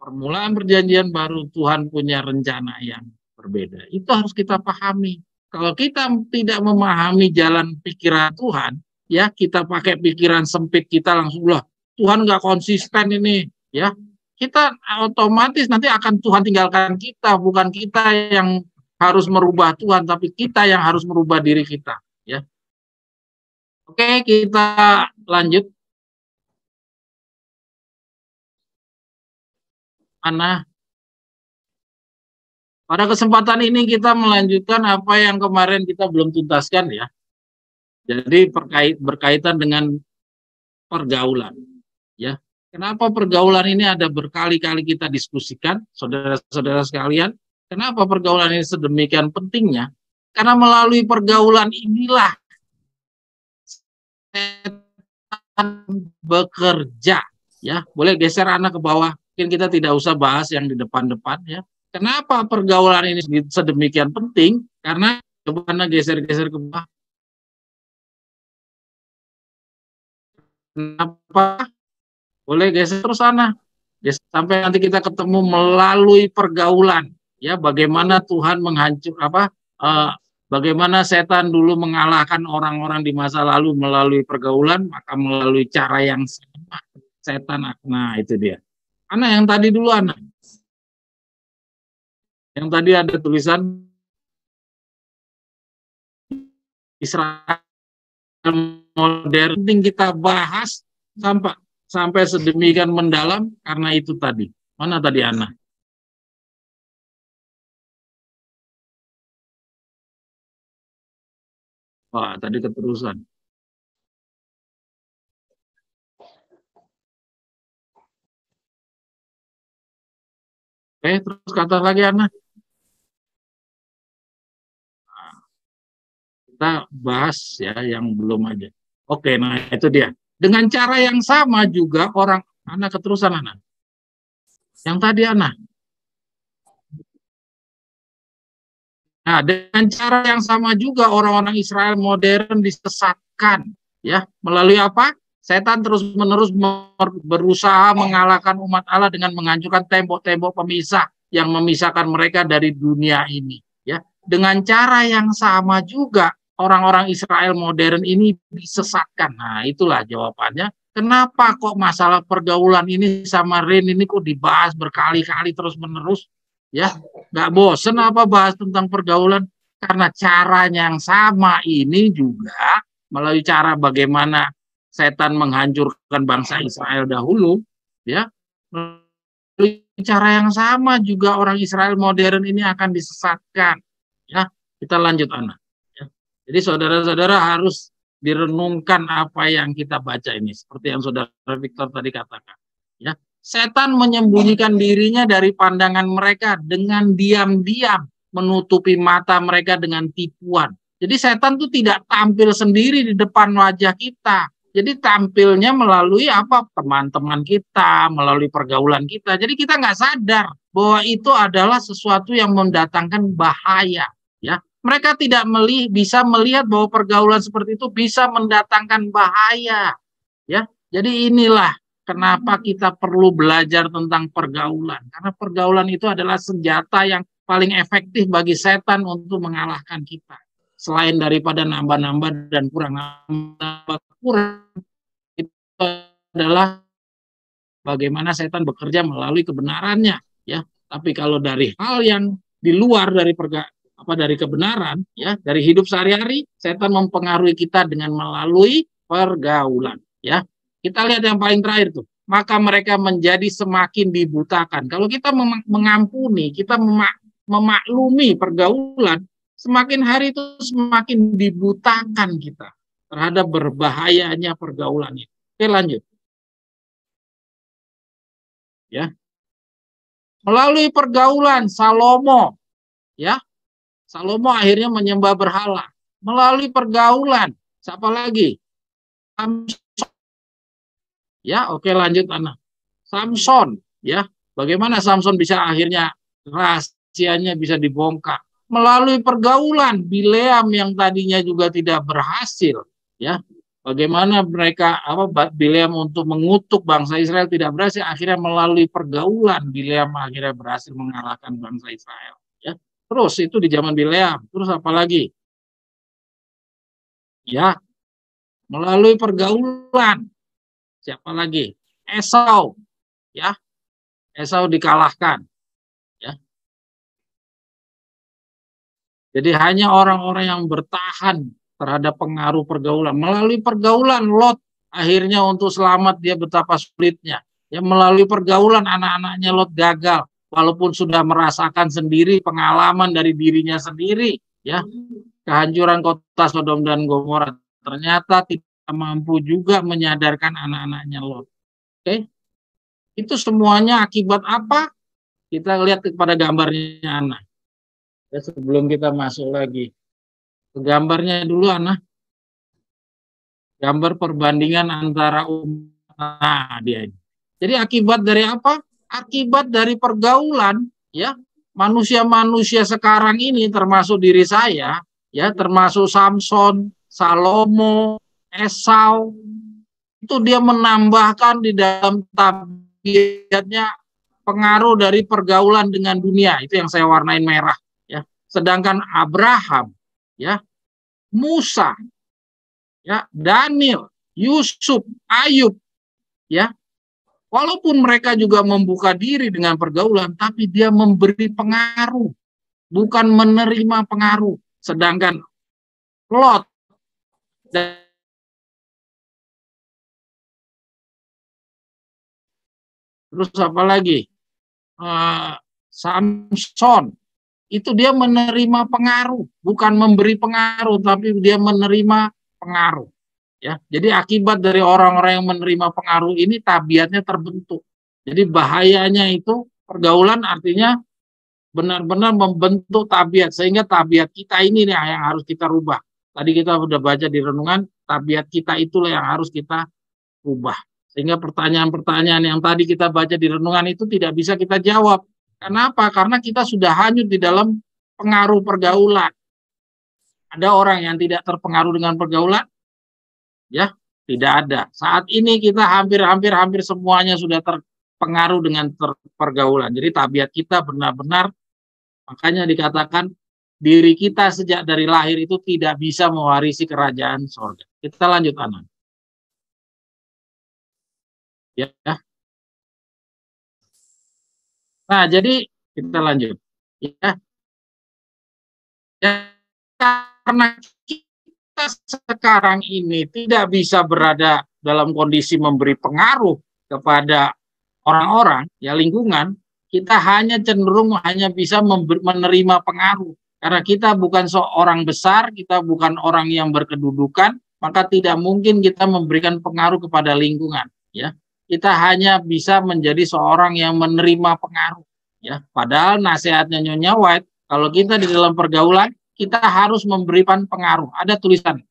Speaker 2: Permulaan perjanjian baru, Tuhan punya rencana yang berbeda. Itu harus kita pahami. Kalau kita tidak memahami jalan pikiran Tuhan, ya kita pakai pikiran sempit kita langsung lah. Tuhan nggak konsisten ini, ya kita otomatis nanti akan Tuhan tinggalkan kita, bukan kita yang harus merubah Tuhan, tapi kita yang harus merubah diri kita, ya. Oke, kita lanjut. Ana, pada kesempatan ini kita melanjutkan apa yang kemarin kita belum tuntaskan, ya. Jadi berkaitan dengan pergaulan, ya. Kenapa pergaulan ini ada berkali-kali kita diskusikan, saudara-saudara sekalian? Kenapa pergaulan ini sedemikian pentingnya? Karena melalui pergaulan inilah bekerja. Ya, boleh geser anak ke bawah. Mungkin kita tidak usah bahas yang di depan-depan ya. Kenapa pergaulan ini sedemikian penting? Karena coba anak geser-geser ke bawah. Kenapa? Boleh geser terus anak. Sampai nanti kita ketemu melalui pergaulan. Ya, bagaimana Tuhan bagaimana setan dulu mengalahkan orang-orang di masa lalu melalui pergaulan, maka melalui cara yang sama setan. Nah, itu dia. Anak yang tadi dulu anak. Yang tadi ada tulisan Israel modern, penting kita bahas sampai sedemikian mendalam karena itu tadi. Mana tadi anak? Wah, tadi keterusan. Oke, terus kata lagi anak. Kita bahas ya yang belum aja. Oke, nah itu dia. Dengan cara yang sama juga orang anak keterusan anak. Yang tadi anak. Nah, dengan cara yang sama juga orang-orang Israel modern disesatkan ya melalui apa? Setan terus-menerus berusaha mengalahkan umat Allah dengan menghancurkan tembok-tembok pemisah yang memisahkan mereka dari dunia ini ya. Dengan cara yang sama juga orang-orang Israel modern ini disesatkan. Nah, itulah jawabannya. Kenapa kok masalah pergaulan ini sama Ren ini kok dibahas berkali-kali terus-menerus? Ya, nggak bosen apa bahas tentang pergaulan? Karena caranya yang sama ini juga melalui cara bagaimana setan menghancurkan bangsa Israel dahulu, ya. Melalui cara yang sama juga orang Israel modern ini akan disesatkan. Ya, kita lanjut anak. Ya. Jadi saudara-saudara harus direnungkan apa yang kita baca ini, seperti yang saudara Victor tadi katakan. Ya, setan menyembunyikan dirinya dari pandangan mereka dengan diam-diam, menutupi mata mereka dengan tipuan. Jadi setan itu tidak tampil sendiri di depan wajah kita. Jadi tampilnya melalui apa? Teman-teman kita, melalui pergaulan kita. Jadi kita nggak sadar bahwa itu adalah sesuatu yang mendatangkan bahaya. Ya, mereka tidak bisa melihat bahwa pergaulan seperti itu bisa mendatangkan bahaya. Ya, jadi inilah kenapa kita perlu belajar tentang pergaulan. Karena pergaulan itu adalah senjata yang paling efektif bagi setan untuk mengalahkan kita. Selain daripada nambah-nambah dan kurang-nambah itu adalah bagaimana setan bekerja melalui kebenarannya. Ya, tapi kalau dari hal yang di luar dari kebenaran, ya, dari hidup sehari-hari, setan mempengaruhi kita dengan melalui pergaulan. Ya, kita lihat yang paling terakhir tuh. Maka mereka menjadi semakin dibutakan. Kalau kita mengampuni, kita memaklumi pergaulan, semakin hari itu semakin dibutakan kita terhadap berbahayanya pergaulan itu. Oke, lanjut. Ya. Melalui pergaulan Salomo, ya. Salomo akhirnya menyembah berhala. Melalui pergaulan, siapa lagi? Ya, oke, lanjut anak. Samson, ya. Bagaimana Samson bisa akhirnya rahasianya bisa dibongkar? Melalui pergaulan Bileam yang tadinya juga tidak berhasil, ya. Bagaimana Bileam untuk mengutuk bangsa Israel tidak berhasil, akhirnya melalui pergaulan Bileam akhirnya berhasil mengalahkan bangsa Israel, ya. Terus itu di zaman Bileam, terus apa lagi? Ya, melalui pergaulan. Siapa lagi? Esau, ya. Esau dikalahkan, ya. Jadi hanya orang-orang yang bertahan terhadap pengaruh pergaulan. Melalui pergaulan Lot akhirnya untuk selamat dia betapa sulitnya. Ya, melalui pergaulan anak-anaknya Lot gagal walaupun sudah merasakan sendiri pengalaman dari dirinya sendiri, ya. Kehancuran kota Sodom dan Gomora ternyata tidak mampu juga menyadarkan anak-anaknya Lot. Oke. Itu semuanya akibat apa? Kita lihat kepada gambarnya anak. Ya, sebelum kita masuk lagi. Gambarnya dulu anak. Gambar perbandingan antara umat. Nah, dia ini. Jadi akibat dari apa? Akibat dari pergaulan, ya. Manusia-manusia sekarang ini termasuk diri saya, ya, termasuk Samson, Salomo, Esau, itu dia menambahkan di dalam tabiatnya pengaruh dari pergaulan dengan dunia. Itu yang saya warnain merah, ya. Sedangkan Abraham, ya, Musa, ya, Daniel, Yusuf, Ayub, ya, walaupun mereka juga membuka diri dengan pergaulan, tapi dia memberi pengaruh, bukan menerima pengaruh. Sedangkan Lot dan terus apa lagi? Samson, itu dia menerima pengaruh, bukan memberi pengaruh, tapi dia menerima pengaruh. Ya, jadi akibat dari orang-orang yang menerima pengaruh ini tabiatnya terbentuk. Jadi bahayanya itu pergaulan artinya benar-benar membentuk tabiat, sehingga tabiat kita ini yang harus kita rubah. Tadi kita sudah baca di renungan, tabiat kita itulah yang harus kita rubah. Sehingga pertanyaan-pertanyaan yang tadi kita baca di renungan itu tidak bisa kita jawab. Kenapa? Karena kita sudah hanyut di dalam pengaruh pergaulan. Ada orang yang tidak terpengaruh dengan pergaulan? Ya, tidak ada. Saat ini kita hampir semuanya sudah terpengaruh dengan pergaulan. Jadi tabiat kita benar-benar, makanya dikatakan diri kita sejak dari lahir itu tidak bisa mewarisi kerajaan surga. Kita lanjut, anak. Ya. Nah, jadi kita lanjut. Ya. Ya, karena kita sekarang ini tidak bisa berada dalam kondisi memberi pengaruh kepada orang-orang, ya, lingkungan, kita hanya cenderung hanya bisa menerima pengaruh. Karena kita bukan seorang besar, kita bukan orang yang berkedudukan, maka tidak mungkin kita memberikan pengaruh kepada lingkungan, ya. Kita hanya bisa menjadi seorang yang menerima pengaruh, ya. Padahal nasihatnya Nyonya White, kalau kita di dalam pergaulan, kita harus memberikan pengaruh. Ada tulisan,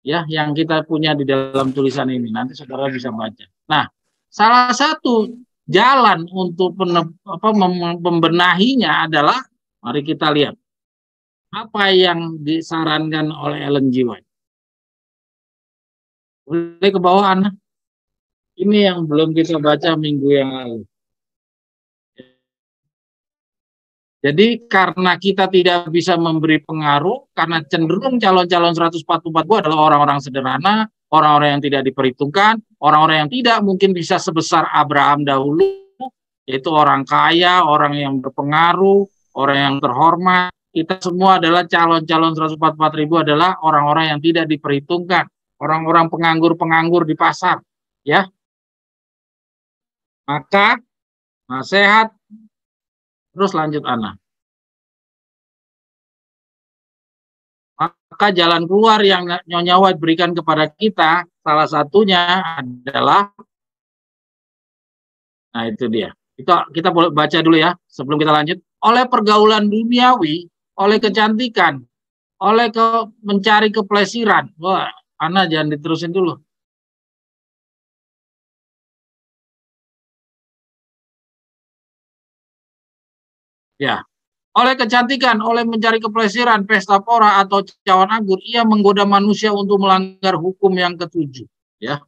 Speaker 2: ya, yang kita punya di dalam tulisan ini. Nanti saudara bisa baca. Nah, salah satu jalan untuk membenahinya adalah, mari kita lihat apa yang disarankan oleh Ellen G. White. Boleh ke bawah, Ana? Ini yang belum kita baca minggu yang lalu. Jadi karena kita tidak bisa memberi pengaruh, karena cenderung calon-calon 144 adalah orang-orang sederhana, orang-orang yang tidak diperhitungkan, orang-orang yang tidak mungkin bisa sebesar Abraham dahulu, yaitu orang kaya, orang yang berpengaruh, orang yang terhormat. Kita semua adalah calon-calon 144.000 adalah orang-orang yang tidak diperhitungkan, orang-orang penganggur-penganggur di pasar, ya. Maka nasihat, terus lanjut, Ana. Maka jalan keluar yang Nyonya White berikan kepada kita, salah satunya adalah, nah itu dia. Kita boleh baca dulu ya, sebelum kita lanjut. Oleh pergaulan duniawi, oleh kecantikan, oleh mencari keplesiran. Wah, Ana jangan diterusin dulu. Ya, oleh kecantikan, oleh mencari keplesiran, pesta pora atau cawan anggur, ia menggoda manusia untuk melanggar hukum yang ketujuh. Ya,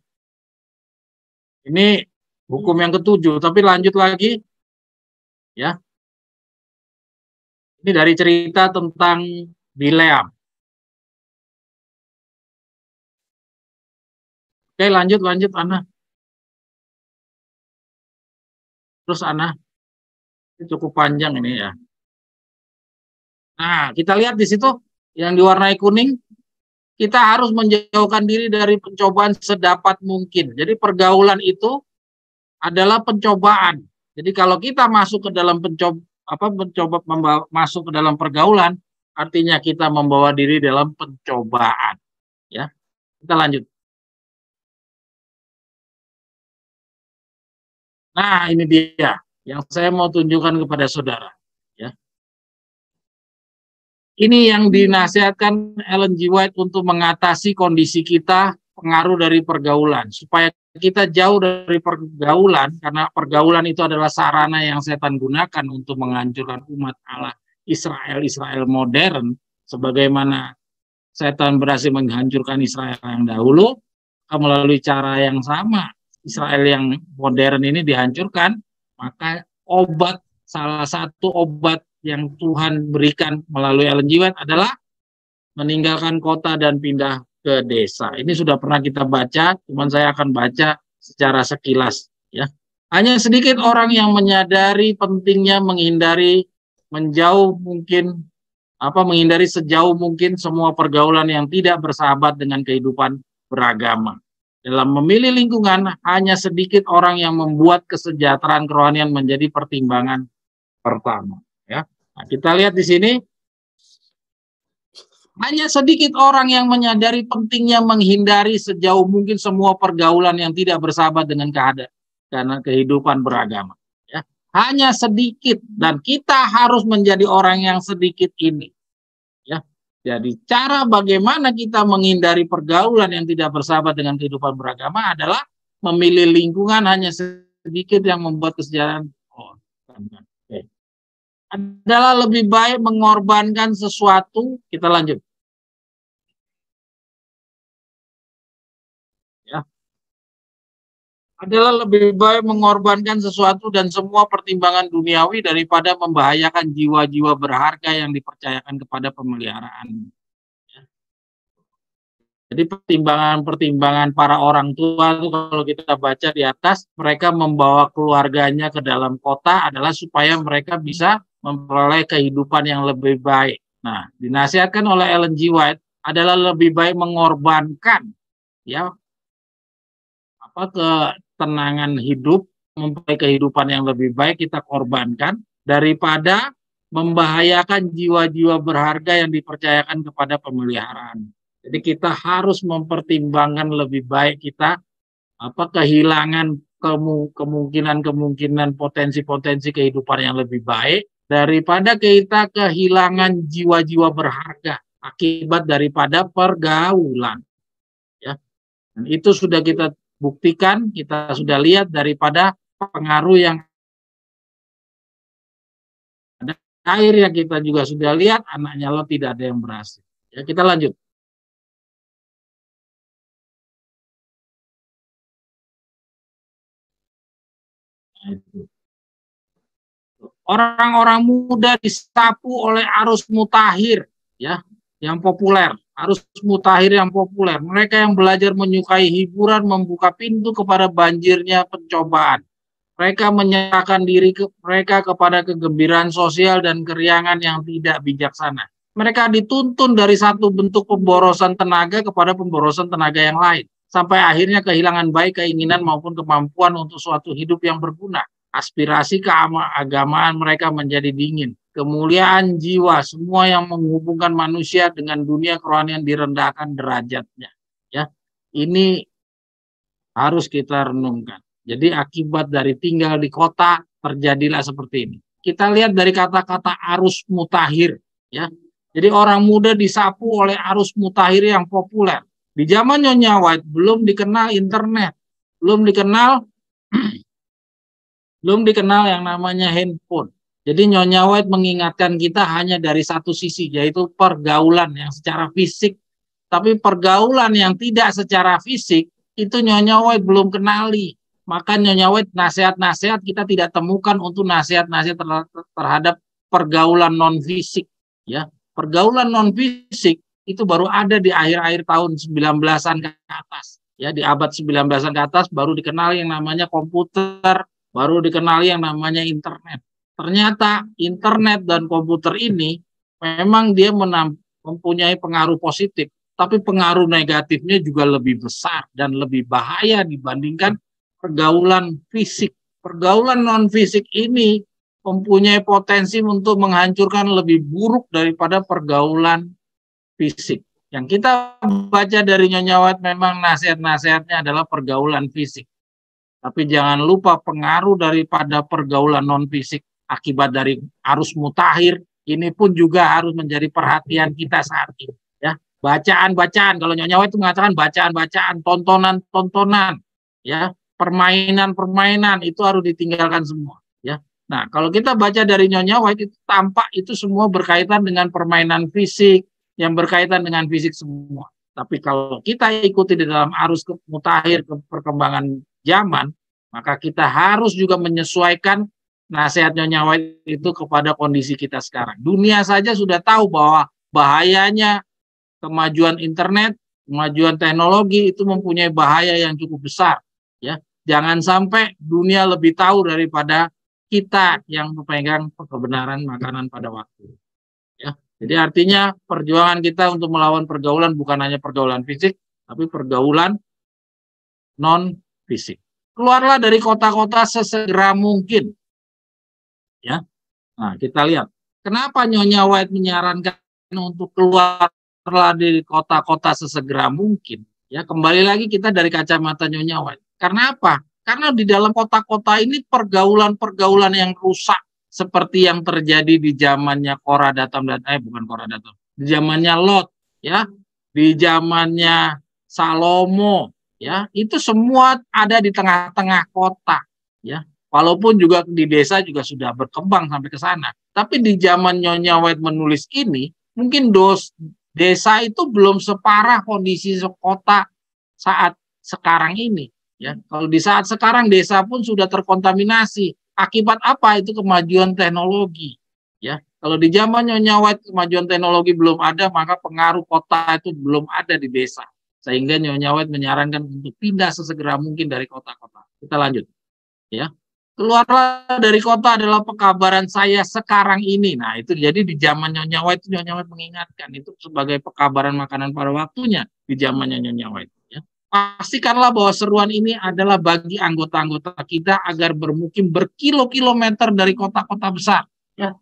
Speaker 2: ini hukum yang ketujuh. Tapi lanjut lagi, ya. Ini dari cerita tentang Bileam. Oke, lanjut, Ana. Terus Ana, ini cukup panjang ini ya. Nah, kita lihat di situ yang diwarnai kuning, kita harus menjauhkan diri dari pencobaan sedapat mungkin. Jadi pergaulan itu adalah pencobaan. Jadi kalau kita masuk ke dalam masuk ke dalam pergaulan, artinya kita membawa diri dalam pencobaan. Ya, kita lanjut. Nah, ini dia yang saya mau tunjukkan kepada saudara. Ya. Ini yang dinasihatkan Ellen G. White untuk mengatasi kondisi kita pengaruh dari pergaulan. Supaya kita jauh dari pergaulan, karena pergaulan itu adalah sarana yang setan gunakan untuk menghancurkan umat Allah Israel modern, sebagaimana setan berhasil menghancurkan Israel yang dahulu, melalui cara yang sama Israel yang modern ini dihancurkan. Maka salah satu obat yang Tuhan berikan melalui Ellen G. White adalah meninggalkan kota dan pindah ke desa. Ini sudah pernah kita baca, cuman saya akan baca secara sekilas, ya. Hanya sedikit orang yang menyadari pentingnya menghindari sejauh mungkin semua pergaulan yang tidak bersahabat dengan kehidupan beragama. Dalam memilih lingkungan, hanya sedikit orang yang membuat kesejahteraan kerohanian menjadi pertimbangan pertama, ya. Nah, kita lihat di sini, hanya sedikit orang yang menyadari pentingnya menghindari sejauh mungkin semua pergaulan yang tidak bersahabat dengan kehidupan beragama. Ya. Hanya sedikit, dan kita harus menjadi orang yang sedikit ini. Ya. Jadi cara bagaimana kita menghindari pergaulan yang tidak bersahabat dengan kehidupan beragama adalah memilih lingkungan hanya sedikit yang membuat kesejahteraan. Adalah lebih baik mengorbankan sesuatu. Kita lanjut. Ya. Adalah lebih baik mengorbankan sesuatu dan semua pertimbangan duniawi daripada membahayakan jiwa-jiwa berharga yang dipercayakan kepada pemeliharaan. Ya. Jadi pertimbangan-pertimbangan para orang tua itu kalau kita baca di atas, mereka membawa keluarganya ke dalam kota adalah supaya mereka bisa memperoleh kehidupan yang lebih baik. Nah, dinasihatkan oleh Ellen G. White adalah lebih baik mengorbankan, ya, ketenangan hidup, memperoleh kehidupan yang lebih baik kita korbankan daripada membahayakan jiwa-jiwa berharga yang dipercayakan kepada pemeliharaan. Jadi kita harus mempertimbangkan lebih baik kita kehilangan kemungkinan potensi-potensi kehidupan yang lebih baik daripada kita kehilangan jiwa-jiwa berharga akibat daripada pergaulan. Ya. Dan itu sudah kita buktikan, kita sudah lihat daripada pengaruh yang ada air yang kita juga sudah lihat, anaknya Lot tidak ada yang berhasil. Ya, kita lanjut. Orang-orang muda disapu oleh arus mutakhir, ya, yang populer, arus mutakhir yang populer. Mereka yang belajar menyukai hiburan membuka pintu kepada banjirnya pencobaan. Mereka menyerahkan diri mereka kepada kegembiraan sosial dan keriangan yang tidak bijaksana. Mereka dituntun dari satu bentuk pemborosan tenaga kepada pemborosan tenaga yang lain, sampai akhirnya kehilangan baik keinginan maupun kemampuan untuk suatu hidup yang berguna. Aspirasi keagamaan mereka menjadi dingin. Kemuliaan jiwa, semua yang menghubungkan manusia dengan dunia kerohanian direndahkan derajatnya. Ya, ini harus kita renungkan. Jadi akibat dari tinggal di kota terjadilah seperti ini. Kita lihat dari kata-kata arus mutakhir. Ya, jadi orang muda disapu oleh arus mutakhir yang populer. Di zaman Nyonya White belum dikenal internet, belum dikenal yang namanya handphone. Jadi Nyonya White mengingatkan kita hanya dari satu sisi, yaitu pergaulan yang secara fisik. Tapi pergaulan yang tidak secara fisik, itu Nyonya White belum kenali. Maka Nyonya White nasihat-nasihat kita tidak temukan untuk nasihat-nasihat terhadap pergaulan non-fisik. Ya, pergaulan non-fisik itu baru ada di akhir-akhir tahun 19-an ke atas. Ya, di abad 19-an ke atas baru dikenal yang namanya komputer, baru dikenali yang namanya internet. Ternyata internet dan komputer ini memang dia mempunyai pengaruh positif, tapi pengaruh negatifnya juga lebih besar dan lebih bahaya dibandingkan pergaulan fisik. Pergaulan non-fisik ini mempunyai potensi untuk menghancurkan lebih buruk daripada pergaulan fisik. Yang kita baca dari Nyonya White memang nasihat-nasihatnya adalah pergaulan fisik. Tapi jangan lupa pengaruh daripada pergaulan non-fisik akibat dari arus mutakhir ini pun juga harus menjadi perhatian kita saat ini. Ya, Bacaan-bacaan, kalau Nyonya White itu mengatakan bacaan-bacaan, tontonan-tontonan, ya, permainan-permainan itu harus ditinggalkan semua, ya. Nah, kalau kita baca dari Nyonya White itu tampak itu semua berkaitan dengan permainan fisik, yang berkaitan dengan fisik semua. Tapi kalau kita ikuti di dalam arus mutakhir perkembangan zaman, maka kita harus juga menyesuaikan nasihat Nyonya White itu kepada kondisi kita sekarang. Dunia saja sudah tahu bahwa bahayanya kemajuan internet, kemajuan teknologi itu mempunyai bahaya yang cukup besar. Ya, jangan sampai dunia lebih tahu daripada kita yang memegang kebenaran makanan pada waktu. Ya, jadi artinya perjuangan kita untuk melawan pergaulan bukan hanya pergaulan fisik, tapi pergaulan non fisik. Keluarlah dari kota-kota sesegera mungkin. Ya, nah kita lihat kenapa Nyonya White menyarankan untuk keluar dari kota-kota sesegera mungkin. Ya, kembali lagi kita dari kacamata Nyonya White. Karena apa? Karena di dalam kota-kota ini pergaulan-pergaulan yang rusak seperti yang terjadi di zamannya Korah Datang dan bukan Korah Datang, di zamannya Lot, ya, di zamannya Salomo, ya, itu semua ada di tengah-tengah kota, ya. Walaupun juga di desa juga sudah berkembang sampai ke sana. Tapi di zaman Nyonya White menulis ini, mungkin desa itu belum separah kondisi kota saat sekarang ini. Ya, kalau di saat sekarang desa pun sudah terkontaminasi. Akibat apa? Itu kemajuan teknologi. Ya, kalau di zaman Nyonya White kemajuan teknologi belum ada, maka pengaruh kota itu belum ada di desa. Sehingga Nyonya White menyarankan untuk pindah sesegera mungkin dari kota-kota. Kita lanjut. Ya, keluarlah dari kota adalah pekabaran saya sekarang ini. Nah, itu jadi di zaman Nyonya White mengingatkan itu sebagai pekabaran makanan pada waktunya di zamannya Nyonya White. Ya. Pastikanlah bahwa seruan ini adalah bagi anggota-anggota kita agar bermukim berkilo-kilometer dari kota-kota besar. Ya.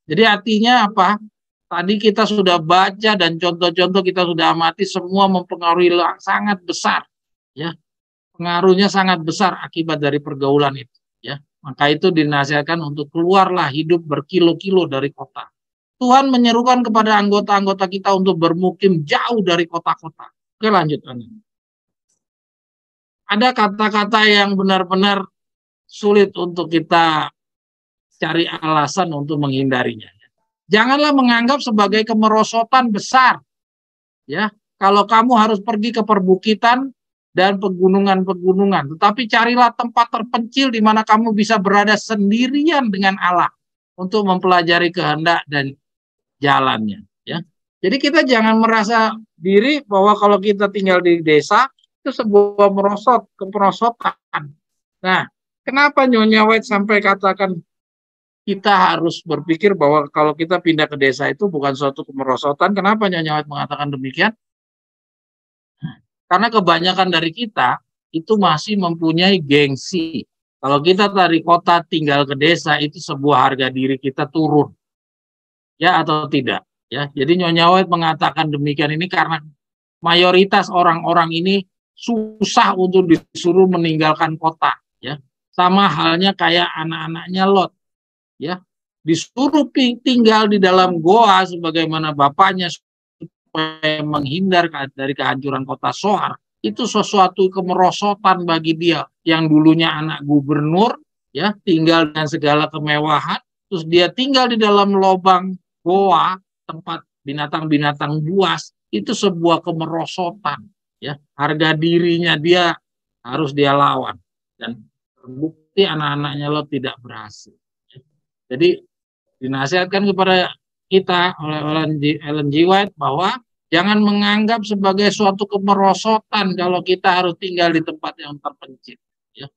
Speaker 2: Jadi artinya apa? Tadi kita sudah baca dan contoh-contoh kita sudah amati semua mempengaruhi sangat besar. Ya. Pengaruhnya sangat besar akibat dari pergaulan itu. Ya, maka itu dinasihatkan untuk keluarlah hidup berkilo-kilo dari kota. Tuhan menyerukan kepada anggota-anggota kita untuk bermukim jauh dari kota-kota. Oke, lanjut. Ada kata-kata yang benar-benar sulit untuk kita cari alasan untuk menghindarinya. Janganlah menganggap sebagai kemerosotan besar. Ya, kalau kamu harus pergi ke perbukitan dan pegunungan-pegunungan. Tetapi carilah tempat terpencil di mana kamu bisa berada sendirian dengan Allah untuk mempelajari kehendak dan jalannya. Ya. Jadi kita jangan merasa diri bahwa kalau kita tinggal di desa itu sebuah kemerosotan. Nah, kenapa Nyonya White sampai katakan kita harus berpikir bahwa kalau kita pindah ke desa itu bukan suatu kemerosotan? Kenapa Nyonya White mengatakan demikian? Karena kebanyakan dari kita itu masih mempunyai gengsi. Kalau kita dari kota tinggal ke desa itu sebuah harga diri kita turun. Ya atau tidak? Ya, jadi Nyonya White mengatakan demikian ini karena mayoritas orang-orang ini susah untuk disuruh meninggalkan kota. Ya, sama halnya kayak anak-anaknya Lot. Ya, disuruh tinggal di dalam goa sebagaimana bapaknya supaya menghindar dari kehancuran kota Zoar, itu sesuatu kemerosotan bagi dia yang dulunya anak gubernur, ya, tinggal dengan segala kemewahan, terus dia tinggal di dalam lubang goa tempat binatang-binatang buas, itu sebuah kemerosotan, ya, harga dirinya dia harus dia lawan dan terbukti anak-anaknya lo tidak berhasil. Jadi dinasihatkan kepada kita oleh Ellen G. White bahwa jangan menganggap sebagai suatu kemerosotan kalau kita harus tinggal di tempat yang terpencil. Ya.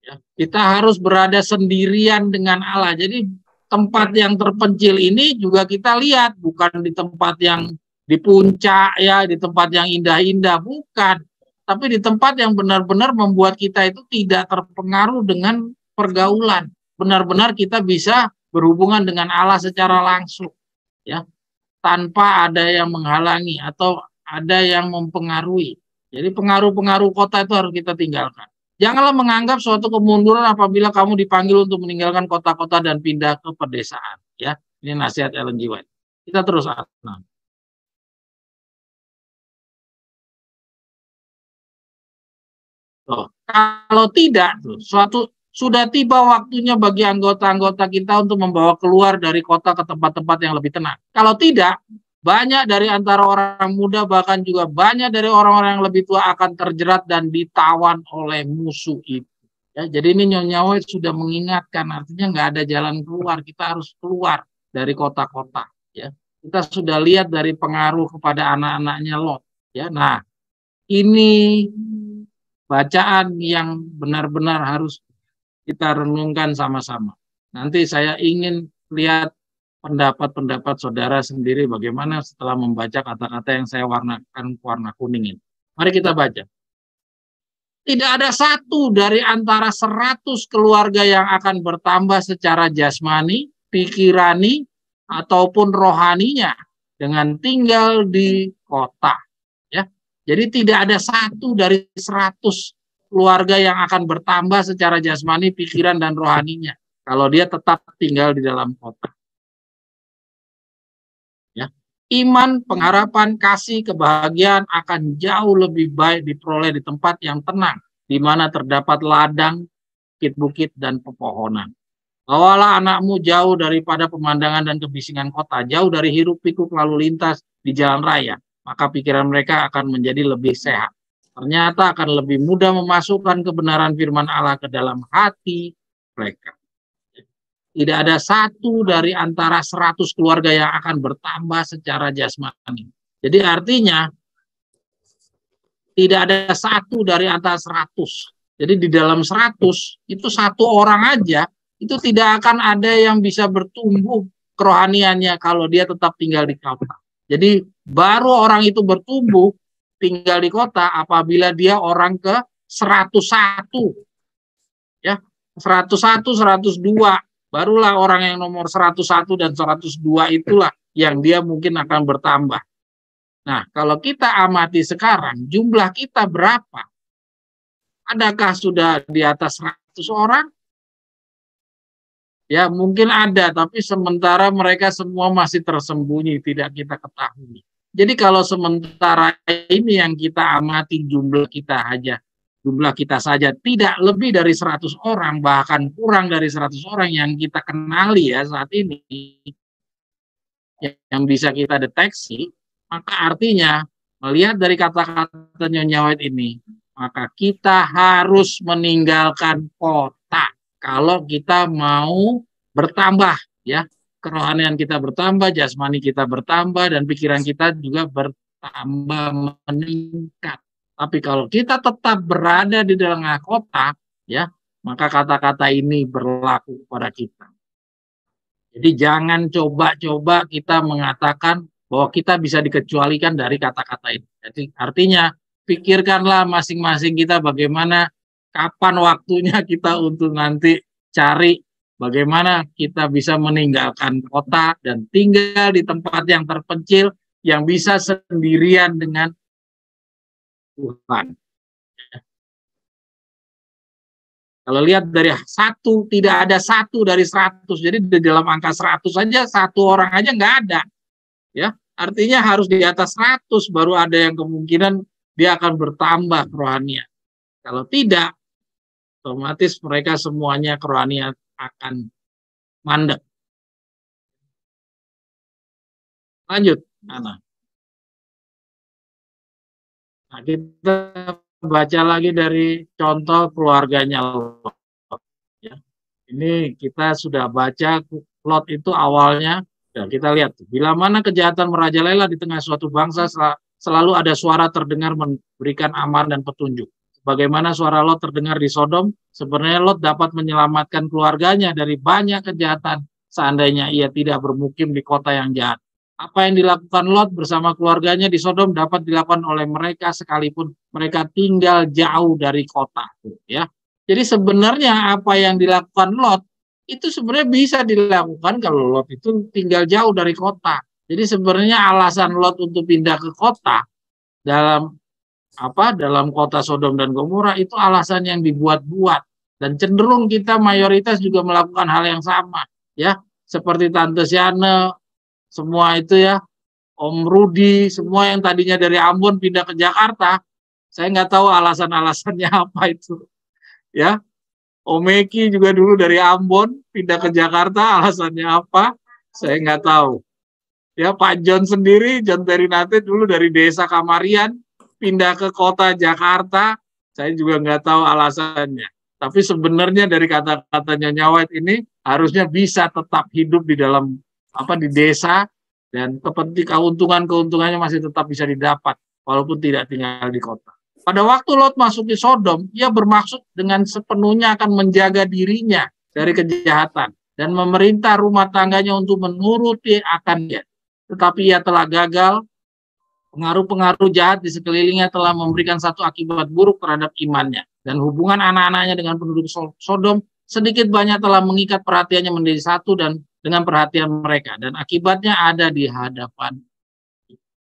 Speaker 2: Ya. Kita harus berada sendirian dengan Allah. Jadi tempat yang terpencil ini juga kita lihat bukan di tempat yang di puncak, ya, di tempat yang indah-indah, bukan. Tapi di tempat yang benar-benar membuat kita itu tidak terpengaruh dengan pergaulan. Benar-benar kita bisa berhubungan dengan Allah secara langsung, ya, tanpa ada yang menghalangi atau ada yang mempengaruhi. Jadi pengaruh-pengaruh kota itu harus kita tinggalkan. Janganlah menganggap suatu kemunduran apabila kamu dipanggil untuk meninggalkan kota-kota dan pindah ke pedesaan. Ya, ini nasihat Ellen G. White. Kita terus nah. Kalau tidak, sudah tiba waktunya bagi anggota-anggota kita untuk membawa keluar dari kota ke tempat-tempat yang lebih tenang. Kalau tidak, banyak dari antara orang muda, bahkan juga banyak dari orang-orang yang lebih tua akan terjerat dan ditawan oleh musuh itu. Ya, jadi ini Nyonya White sudah mengingatkan, artinya nggak ada jalan keluar, kita harus keluar dari kota-kota. Ya, kita sudah lihat dari pengaruh kepada anak-anaknya Lot. Ya, nah ini bacaan yang benar-benar harus kita renungkan sama-sama. Nanti saya ingin lihat pendapat-pendapat saudara sendiri bagaimana setelah membaca kata-kata yang saya warnakan warna kuning ini. Mari kita baca. Tidak ada satu dari antara 100 keluarga yang akan bertambah secara jasmani, pikirani, ataupun rohaninya dengan tinggal di kota. Ya, jadi tidak ada satu dari 100 keluarga yang akan bertambah secara jasmani, pikiran, dan rohaninya kalau dia tetap tinggal di dalam kota. Ya, iman, pengharapan, kasih, kebahagiaan akan jauh lebih baik diperoleh di tempat yang tenang, di mana terdapat ladang, bukit-bukit, dan pepohonan. Bawalah anakmu jauh daripada pemandangan dan kebisingan kota, jauh dari hiruk-pikuk lalu lintas di jalan raya, maka pikiran mereka akan menjadi lebih sehat. Ternyata akan lebih mudah memasukkan kebenaran firman Allah ke dalam hati mereka. Tidak ada satu dari antara 100 keluarga yang akan bertambah secara jasmani. Jadi artinya tidak ada satu dari antara 100. Jadi di dalam 100 itu satu orang aja itu tidak akan ada yang bisa bertumbuh kerohaniannya kalau dia tetap tinggal di kota. Jadi baru orang itu bertumbuh tinggal di kota apabila dia orang ke 101. Ya, 101, 102. Barulah orang yang nomor 101 dan 102 itulah yang dia mungkin akan bertambah. Nah, kalau kita amati sekarang, jumlah kita berapa? Adakah sudah di atas 100 orang? Ya, mungkin ada, tapi sementara mereka semua masih tersembunyi, tidak kita ketahui. Jadi kalau sementara ini yang kita amati jumlah kita saja tidak lebih dari 100 orang, bahkan kurang dari 100 orang yang kita kenali ya saat ini, yang bisa kita deteksi, maka artinya melihat dari kata-kata Nyonya White ini, maka kita harus meninggalkan kota kalau kita mau bertambah, ya, kerohanian kita bertambah, jasmani kita bertambah, dan pikiran kita juga bertambah meningkat. Tapi kalau kita tetap berada di dalam kota, ya, maka kata-kata ini berlaku kepada kita. Jadi jangan coba-coba kita mengatakan bahwa kita bisa dikecualikan dari kata-kata ini. Jadi artinya pikirkanlah masing-masing kita bagaimana kapan waktunya kita untuk nanti cari bagaimana kita bisa meninggalkan kota dan tinggal di tempat yang terpencil yang bisa sendirian dengan Tuhan. Kalau lihat dari satu, tidak ada satu dari 100. Jadi di dalam angka 100 saja, satu orang aja nggak ada. Ya, artinya harus di atas 100 baru ada yang kemungkinan dia akan bertambah kerohanian. Kalau tidak, otomatis mereka semuanya kerohanian akan mandek. Lanjut, Ana. Nah, kita baca lagi dari contoh keluarganya Lot. Ya. Ini kita sudah baca Lot itu awalnya. Ya, kita lihat, bila mana kejahatan merajalela di tengah suatu bangsa, selalu ada suara terdengar memberikan aman dan petunjuk. Bagaimana suara Lot terdengar di Sodom, sebenarnya Lot dapat menyelamatkan keluarganya dari banyak kejahatan seandainya ia tidak bermukim di kota yang jahat. Apa yang dilakukan Lot bersama keluarganya di Sodom dapat dilakukan oleh mereka sekalipun mereka tinggal jauh dari kota. Ya. Jadi sebenarnya apa yang dilakukan Lot itu sebenarnya bisa dilakukan kalau Lot itu tinggal jauh dari kota. Jadi sebenarnya alasan Lot untuk pindah ke kota dalam kota Sodom dan Gomora itu alasan yang dibuat-buat, dan cenderung kita mayoritas juga melakukan hal yang sama, ya, seperti Tante Siane semua itu ya, Om Rudi, semua yang tadinya dari Ambon pindah ke Jakarta, saya nggak tahu alasan-alasannya apa itu. Ya, Om Eki juga dulu dari Ambon pindah ke Jakarta, alasannya apa? Saya nggak tahu. Ya, Pak John sendiri, John Perinate dulu dari desa Kamarian pindah ke kota Jakarta, saya juga nggak tahu alasannya. Tapi sebenarnya dari kata-katanya Nyonya White ini harusnya bisa tetap hidup di dalam di desa, dan keuntungannya masih tetap bisa didapat walaupun tidak tinggal di kota. Pada waktu Lot masuk ke Sodom, ia bermaksud dengan sepenuhnya akan menjaga dirinya dari kejahatan dan memerintah rumah tangganya untuk menuruti akannya. Tetapi ia telah gagal. Pengaruh-pengaruh jahat di sekelilingnya telah memberikan satu akibat buruk terhadap imannya. Dan hubungan anak-anaknya dengan penduduk Sodom sedikit banyak telah mengikat perhatiannya menjadi satu dan dengan perhatian mereka. Dan akibatnya ada di hadapan.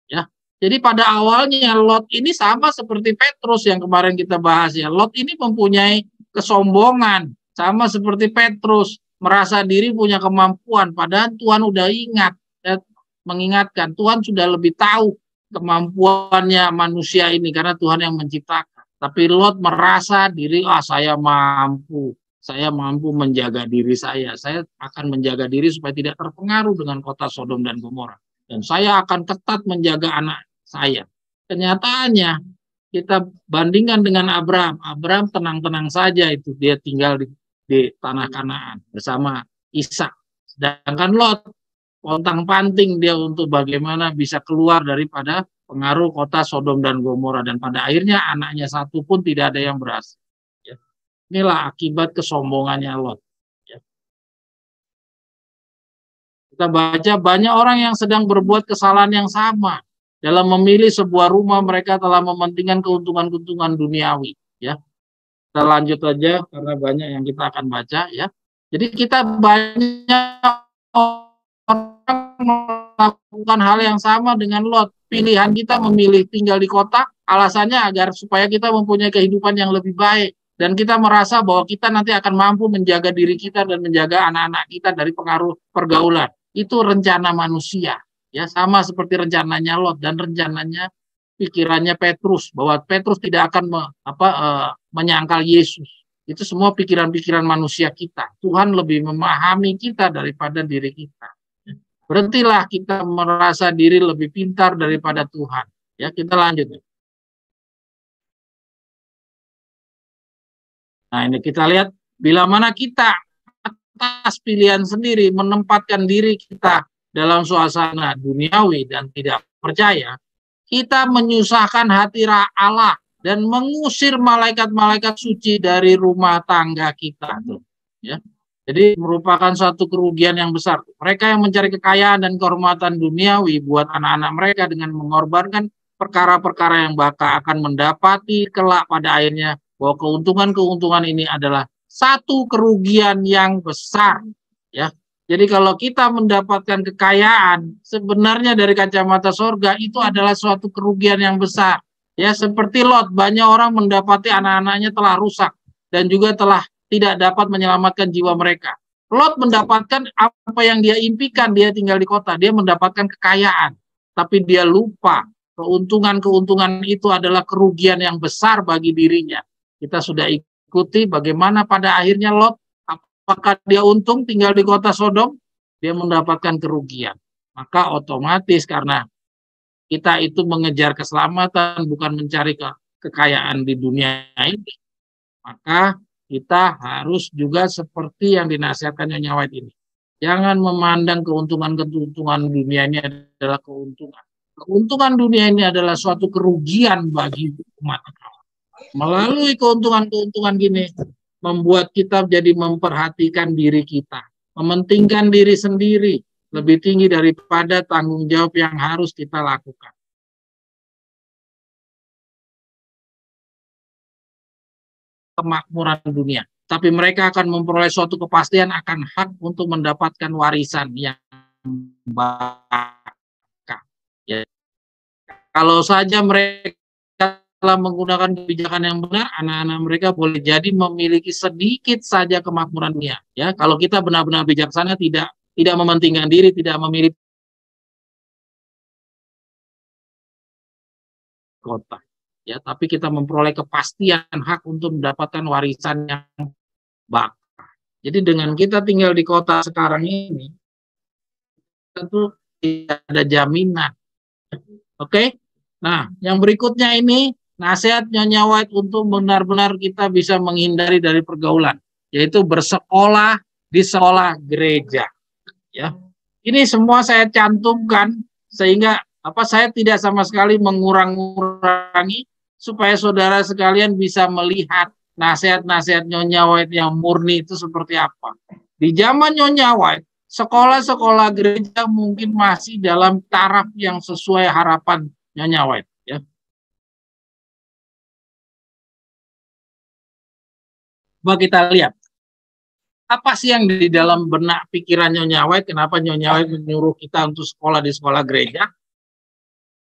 Speaker 2: Ya. Jadi pada awalnya Lot ini sama seperti Petrus yang kemarin kita bahas ya. Lot ini mempunyai kesombongan. Sama seperti Petrus. Merasa diri punya kemampuan. Padahal Tuhan udah mengingatkan. Tuhan sudah lebih tahu kemampuannya manusia ini karena Tuhan yang menciptakan. Tapi Lot merasa diri, saya mampu menjaga diri saya akan menjaga diri supaya tidak terpengaruh dengan kota Sodom dan Gomora, dan saya akan ketat menjaga anak saya. Kenyataannya kita bandingkan dengan Abraham tenang-tenang saja, itu dia tinggal di tanah Kanaan bersama Ishak, sedangkan Lot pontang-panting dia untuk bagaimana bisa keluar daripada pengaruh kota Sodom dan Gomora, dan pada akhirnya anaknya satu pun tidak ada yang berhasil. Ya. Inilah akibat kesombongannya Lot. Ya. Kita baca banyak orang yang sedang berbuat kesalahan yang sama. Dalam memilih sebuah rumah, mereka telah mementingkan keuntungan-keuntungan duniawi. Ya. Kita lanjut aja karena banyak yang kita akan baca. Ya. Jadi kita banyak orang melakukan hal yang sama dengan Lot. Pilihan kita memilih tinggal di kota, alasannya agar supaya kita mempunyai kehidupan yang lebih baik. Dan kita merasa bahwa kita nanti akan mampu menjaga diri kita dan menjaga anak-anak kita dari pengaruh pergaulan. Itu rencana manusia. Ya, sama seperti rencananya Lot dan rencananya pikirannya Petrus, bahwa Petrus tidak akan menyangkal Yesus. Itu semua pikiran-pikiran manusia kita. Tuhan lebih memahami kita daripada diri kita. Berhentilah kita merasa diri lebih pintar daripada Tuhan. Ya, kita lanjut. Nah, ini kita lihat bila mana kita atas pilihan sendiri menempatkan diri kita dalam suasana duniawi dan tidak percaya, kita menyusahkan hati Allah dan mengusir malaikat-malaikat suci dari rumah tangga kita. Ya. Jadi merupakan suatu kerugian yang besar. Mereka yang mencari kekayaan dan kehormatan duniawi buat anak-anak mereka dengan mengorbankan perkara-perkara yang bakal akan mendapati kelak pada akhirnya, bahwa keuntungan-keuntungan ini adalah satu kerugian yang besar. Ya. Jadi kalau kita mendapatkan kekayaan, sebenarnya dari kacamata surga itu adalah suatu kerugian yang besar. Ya, seperti Lot, banyak orang mendapati anak-anaknya telah rusak dan juga telah tidak dapat menyelamatkan jiwa mereka. Lot mendapatkan apa yang dia impikan, dia tinggal di kota, dia mendapatkan kekayaan. Tapi dia lupa, keuntungan-keuntungan itu adalah kerugian yang besar bagi dirinya. Kita sudah ikuti bagaimana pada akhirnya Lot, apakah dia untung tinggal di kota Sodom? Dia mendapatkan kerugian. Maka otomatis karena kita itu mengejar keselamatan, bukan mencari kekayaan di dunia ini, maka kita harus juga seperti yang dinasihatkan Nyonya White ini. Jangan memandang keuntungan-keuntungan dunia ini adalah keuntungan. Keuntungan dunia ini adalah suatu kerugian bagi umat Allah. Melalui keuntungan-keuntungan gini, membuat kita jadi memperhatikan diri kita. Mementingkan diri sendiri lebih tinggi daripada tanggung jawab yang harus kita lakukan. Kemakmuran dunia, tapi mereka akan memperoleh suatu kepastian akan hak untuk mendapatkan warisan yang berkah. Ya. Kalau saja mereka telah menggunakan kebijakan yang benar, anak-anak mereka boleh jadi memiliki sedikit saja kemakmuran dunia. Ya, kalau kita benar-benar bijaksana, tidak mementingkan diri, tidak memilih kota. Ya, tapi kita memperoleh kepastian hak untuk mendapatkan warisan yang bakal. Jadi dengan kita tinggal di kota sekarang ini, tentu tidak ada jaminan. Oke? Nah, yang berikutnya ini nasihat Nyonya White untuk benar-benar kita bisa menghindari dari pergaulan, yaitu bersekolah di sekolah gereja. Ya, ini semua saya cantumkan sehingga saya tidak sama sekali mengurangi supaya saudara sekalian bisa melihat nasihat-nasihat Nyonya White yang murni itu seperti apa. Di zaman Nyonya White, sekolah-sekolah gereja mungkin masih dalam taraf yang sesuai harapan Nyonya White. Ya. Coba kita lihat. Apa sih yang di dalam benak pikiran Nyonya White? Kenapa Nyonya White menyuruh kita untuk sekolah di sekolah gereja?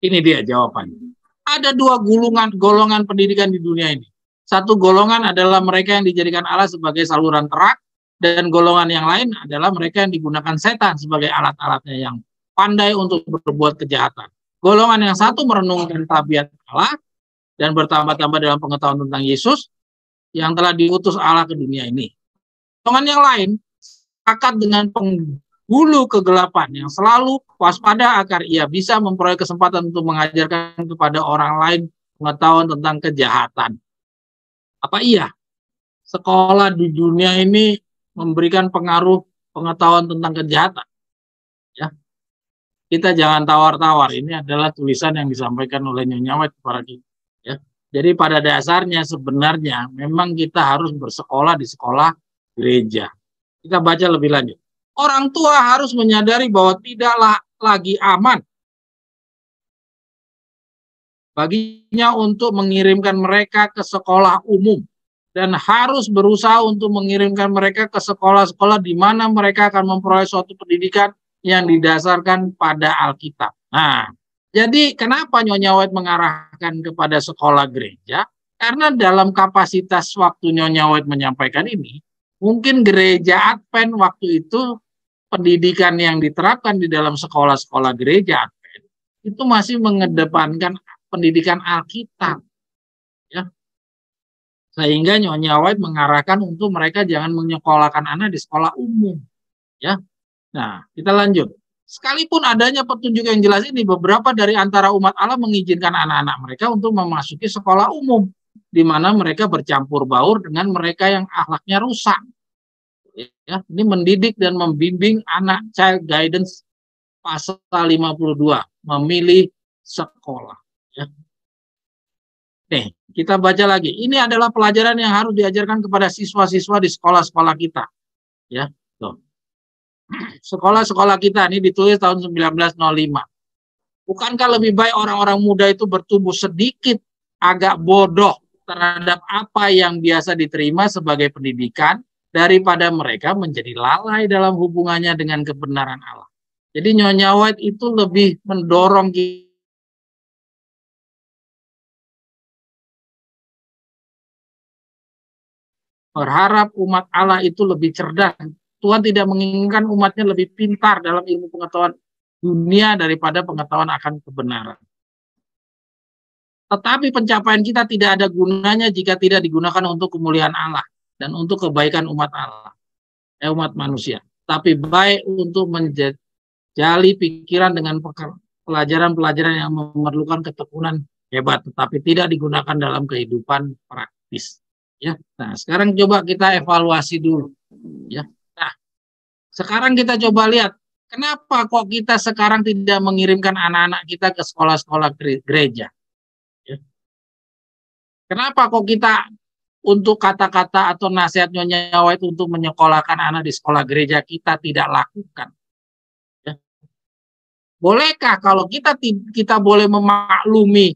Speaker 2: Ini dia jawabannya. Ada dua golongan pendidikan di dunia ini. Satu golongan adalah mereka yang dijadikan Allah sebagai saluran terang, dan golongan yang lain adalah mereka yang digunakan setan sebagai alat-alatnya yang pandai untuk berbuat kejahatan. Golongan yang satu merenungkan tabiat Allah dan bertambah-tambah dalam pengetahuan tentang Yesus yang telah diutus Allah ke dunia ini. Golongan yang lain sepakat dengan penghulu kegelapan yang selalu waspada agar ia bisa memperoleh kesempatan untuk mengajarkan kepada orang lain pengetahuan tentang kejahatan. Apa iya sekolah di dunia ini memberikan pengaruh pengetahuan tentang kejahatan? Ya, kita jangan tawar-tawar. Ini adalah tulisan yang disampaikan oleh Nyonya White kepada kita. Ya, jadi pada dasarnya sebenarnya memang kita harus bersekolah di sekolah gereja. Kita baca lebih lanjut. Orang tua harus menyadari bahwa tidaklah lagi aman baginya untuk mengirimkan mereka ke sekolah umum dan harus berusaha untuk mengirimkan mereka ke sekolah-sekolah di mana mereka akan memperoleh suatu pendidikan yang didasarkan pada Alkitab. Nah, jadi kenapa Nyonya White mengarahkan kepada sekolah gereja? Karena dalam kapasitas waktu Nyonya White menyampaikan ini, mungkin gereja Advent waktu itu pendidikan yang diterapkan di dalam sekolah-sekolah gereja Advent itu masih mengedepankan pendidikan Alkitab, ya. Sehingga Nyonya White mengarahkan untuk mereka jangan menyekolahkan anak di sekolah umum, ya. Nah, kita lanjut. Sekalipun adanya petunjuk yang jelas ini, beberapa dari antara umat Allah mengizinkan anak-anak mereka untuk memasuki sekolah umum, di mana mereka bercampur baur dengan mereka yang akhlaknya rusak. Ya, ini mendidik dan membimbing anak, child guidance pasal 52, memilih sekolah. Ya. Nih, kita baca lagi. Ini adalah pelajaran yang harus diajarkan kepada siswa-siswa di sekolah-sekolah kita. Ya, tuh. Sekolah-sekolah kita ini ditulis tahun 1905. Bukankah lebih baik orang-orang muda itu bertumbuh sedikit agak bodoh terhadap apa yang biasa diterima sebagai pendidikan daripada mereka menjadi lalai dalam hubungannya dengan kebenaran Allah. Jadi Nyonya White itu lebih mendorong kita berharap umat Allah itu lebih cerdas. Tuhan tidak menginginkan umatnya lebih pintar dalam ilmu pengetahuan dunia daripada pengetahuan akan kebenaran. Tetapi pencapaian kita tidak ada gunanya jika tidak digunakan untuk kemuliaan Allah dan untuk kebaikan umat Allah, umat manusia. Tapi baik untuk menjali pikiran dengan pelajaran-pelajaran yang memerlukan ketekunan hebat, tetapi tidak digunakan dalam kehidupan praktis. Ya, nah sekarang coba kita evaluasi dulu. Ya, nah sekarang kita coba lihat kenapa kok kita sekarang tidak mengirimkan anak-anak kita ke sekolah-sekolah gereja. Ya. Kenapa kok kita untuk kata-kata atau nasihat Nyonya White untuk menyekolahkan anak di sekolah gereja kita tidak lakukan? Ya. Bolehkah kalau kita boleh memaklumi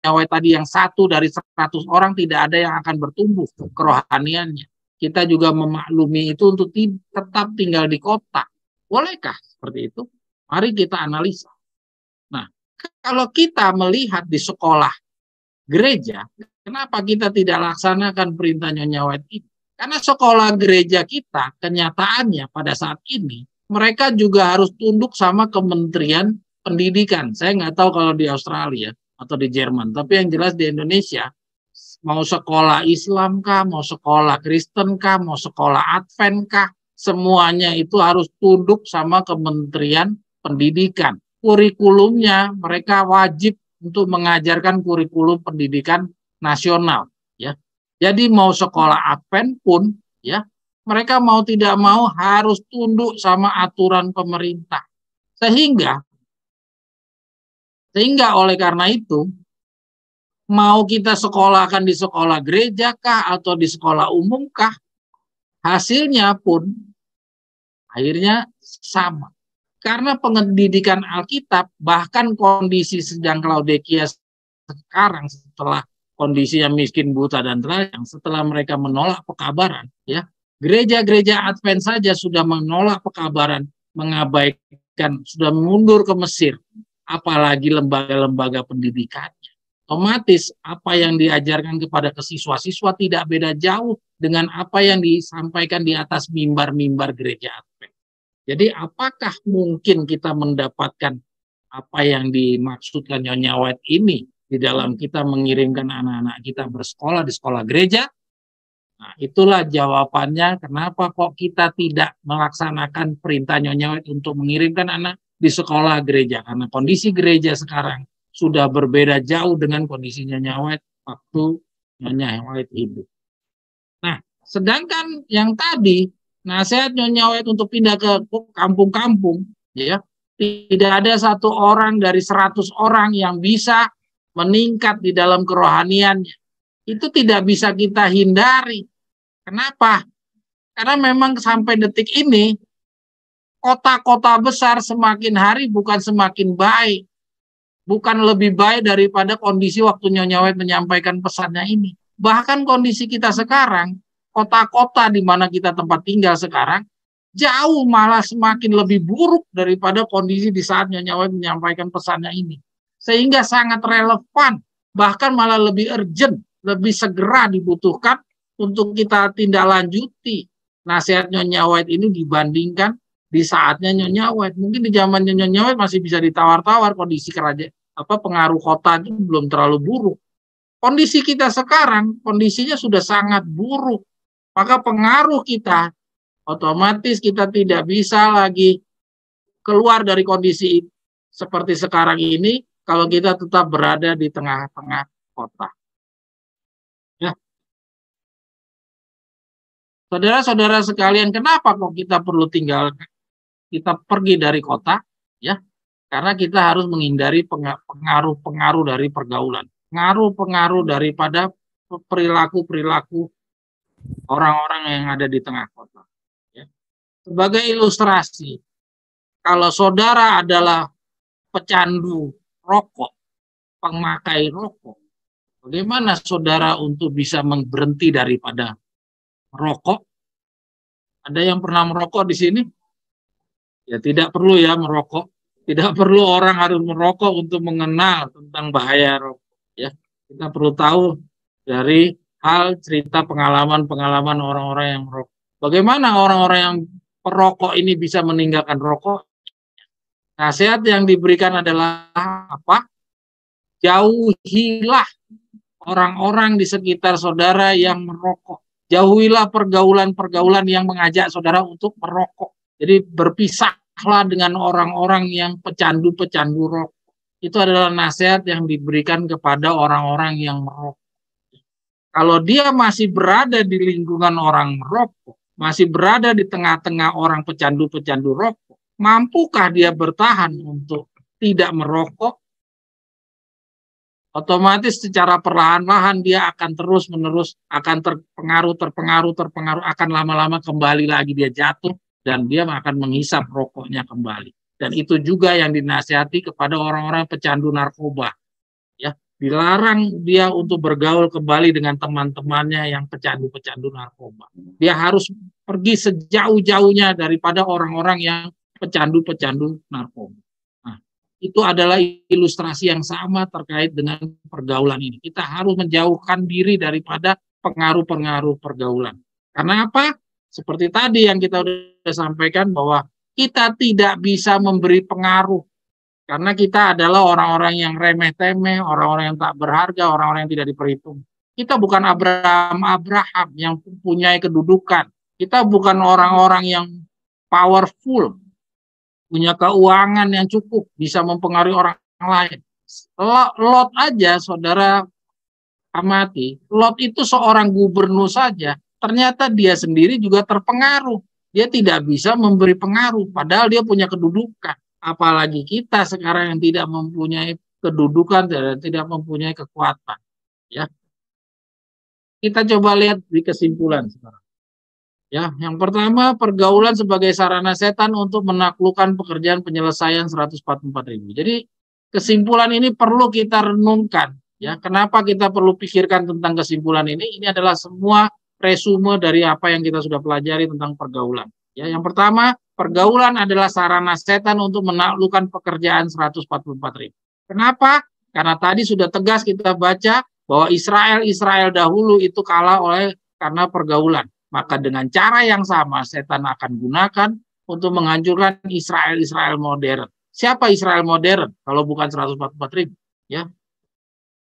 Speaker 2: White tadi yang satu dari 100 orang tidak ada yang akan bertumbuh kerohaniannya. Kita juga memaklumi itu untuk tetap tinggal di kota. Bolehkah seperti itu? Mari kita analisa. Nah, kalau kita melihat di sekolah gereja, kenapa kita tidak laksanakan perintah Nyonya White ini? Karena sekolah gereja kita, kenyataannya pada saat ini, mereka juga harus tunduk sama Kementerian Pendidikan. Saya nggak tahu kalau di Australia atau di Jerman, tapi yang jelas di Indonesia, mau sekolah Islam kah, mau sekolah Kristen kah, mau sekolah Advent kah, semuanya itu harus tunduk sama Kementerian Pendidikan. Kurikulumnya mereka wajib untuk mengajarkan kurikulum pendidikan nasional, ya. Jadi mau sekolah Advent pun, ya, mereka mau tidak mau harus tunduk sama aturan pemerintah. Sehingga oleh karena itu, mau kita sekolahkan di sekolah gereja kah atau di sekolah umum kah, hasilnya pun akhirnya sama. Karena pendidikan Alkitab, bahkan kondisi sedang Laodikia sekarang, setelah kondisinya miskin, buta, dan telanjang, setelah mereka menolak pekabaran, ya, gereja-gereja Advent saja sudah menolak pekabaran, mengabaikan, sudah mundur ke Mesir, apalagi lembaga-lembaga pendidikannya. Otomatis apa yang diajarkan kepada siswa-siswa tidak beda jauh dengan apa yang disampaikan di atas mimbar-mimbar gereja Advent. Jadi apakah mungkin kita mendapatkan apa yang dimaksudkan Nyonya White ini di dalam kita mengirimkan anak-anak kita bersekolah di sekolah gereja? Nah, itulah jawabannya kenapa kok kita tidak melaksanakan perintah Nyonya White untuk mengirimkan anak di sekolah gereja. Karena kondisi gereja sekarang sudah berbeda jauh dengan kondisi Nyonya White waktu Nyonya White hidup. Nah, sedangkan yang tadi, nasihat Nyonya White untuk pindah ke kampung-kampung, ya, tidak ada satu orang dari 100 orang yang bisa meningkat di dalam kerohaniannya. Itu tidak bisa kita hindari. Kenapa? Karena memang sampai detik ini, kota-kota besar semakin hari bukan semakin baik. Bukan lebih baik daripada kondisi waktu Nyonya White menyampaikan pesannya ini. Bahkan kondisi kita sekarang, kota-kota di mana kita tempat tinggal sekarang, jauh malah semakin lebih buruk daripada kondisi di saat Nyonya White menyampaikan pesannya ini. Sehingga sangat relevan, bahkan malah lebih urgent, lebih segera dibutuhkan untuk kita tindak lanjuti nasihat Nyonya White ini dibandingkan di saatnya Nyonya White. Mungkin di zamannya Nyonya White masih bisa ditawar-tawar, kondisi kerajaan, pengaruh kota itu belum terlalu buruk. Kondisi kita sekarang, kondisinya sudah sangat buruk. Maka pengaruh kita, otomatis kita tidak bisa lagi keluar dari kondisi seperti sekarang ini kalau kita tetap berada di tengah-tengah kota. Ya. Saudara-saudara sekalian, kenapa kok kita perlu kita pergi dari kota? Ya, karena kita harus menghindari pengaruh-pengaruh dari pergaulan. Pengaruh-pengaruh daripada perilaku-perilaku orang-orang yang ada di tengah kota. Ya. Sebagai ilustrasi, kalau saudara adalah pecandu rokok, pemakai rokok, bagaimana saudara untuk bisa berhenti daripada merokok? Ada yang pernah merokok di sini? Ya tidak perlu ya merokok. Tidak perlu orang harus merokok untuk mengenal tentang bahaya rokok. Ya, kita perlu tahu dari hal cerita pengalaman-pengalaman orang-orang yang merokok. Bagaimana orang-orang yang perokok ini bisa meninggalkan rokok? Nasihat yang diberikan adalah apa? Jauhilah orang-orang di sekitar saudara yang merokok. Jauhilah pergaulan-pergaulan yang mengajak saudara untuk merokok. Jadi berpisahlah dengan orang-orang yang pecandu-pecandu rokok. Itu adalah nasihat yang diberikan kepada orang-orang yang merokok. Kalau dia masih berada di lingkungan orang merokok, masih berada di tengah-tengah orang pecandu-pecandu rokok, mampukah dia bertahan untuk tidak merokok? Otomatis secara perlahan-lahan dia akan terus-menerus akan terpengaruh, akan lama-lama kembali lagi dia jatuh dan dia akan menghisap rokoknya kembali. Dan itu juga yang dinasihati kepada orang-orang pecandu narkoba. Ya, dilarang dia untuk bergaul kembali dengan teman-temannya yang pecandu-pecandu narkoba. Dia harus pergi sejauh-jauhnya daripada orang-orang yang pecandu-pecandu narkoba. Itu adalah ilustrasi yang sama terkait dengan pergaulan ini. Kita harus menjauhkan diri daripada pengaruh-pengaruh pergaulan. Karena apa? Seperti tadi yang kita sudah sampaikan bahwa kita tidak bisa memberi pengaruh. Karena kita adalah orang-orang yang remeh-temeh, orang-orang yang tak berharga, orang-orang yang tidak diperhitung. Kita bukan Abraham yang mempunyai kedudukan. Kita bukan orang-orang yang powerful, punya keuangan yang cukup, bisa mempengaruhi orang lain. Lot aja, saudara amati, Lot itu seorang gubernur saja, ternyata dia sendiri juga terpengaruh. Dia tidak bisa memberi pengaruh, padahal dia punya kedudukan. Apalagi kita sekarang yang tidak mempunyai kedudukan dan tidak mempunyai kekuatan. Ya, kita coba lihat di kesimpulan sekarang. Ya, yang pertama, pergaulan sebagai sarana setan untuk menaklukkan pekerjaan penyelesaian 144.000. Jadi kesimpulan ini perlu kita renungkan. Ya, kenapa kita perlu pikirkan tentang kesimpulan ini? Ini adalah semua resume dari apa yang kita sudah pelajari tentang pergaulan. Ya, yang pertama, pergaulan adalah sarana setan untuk menaklukkan pekerjaan 144.000. Kenapa? Karena tadi sudah tegas kita baca bahwa Israel dahulu itu kalah karena pergaulan. Maka dengan cara yang sama setan akan gunakan untuk menghancurkan Israel modern. Siapa Israel modern kalau bukan 144.000? Ya.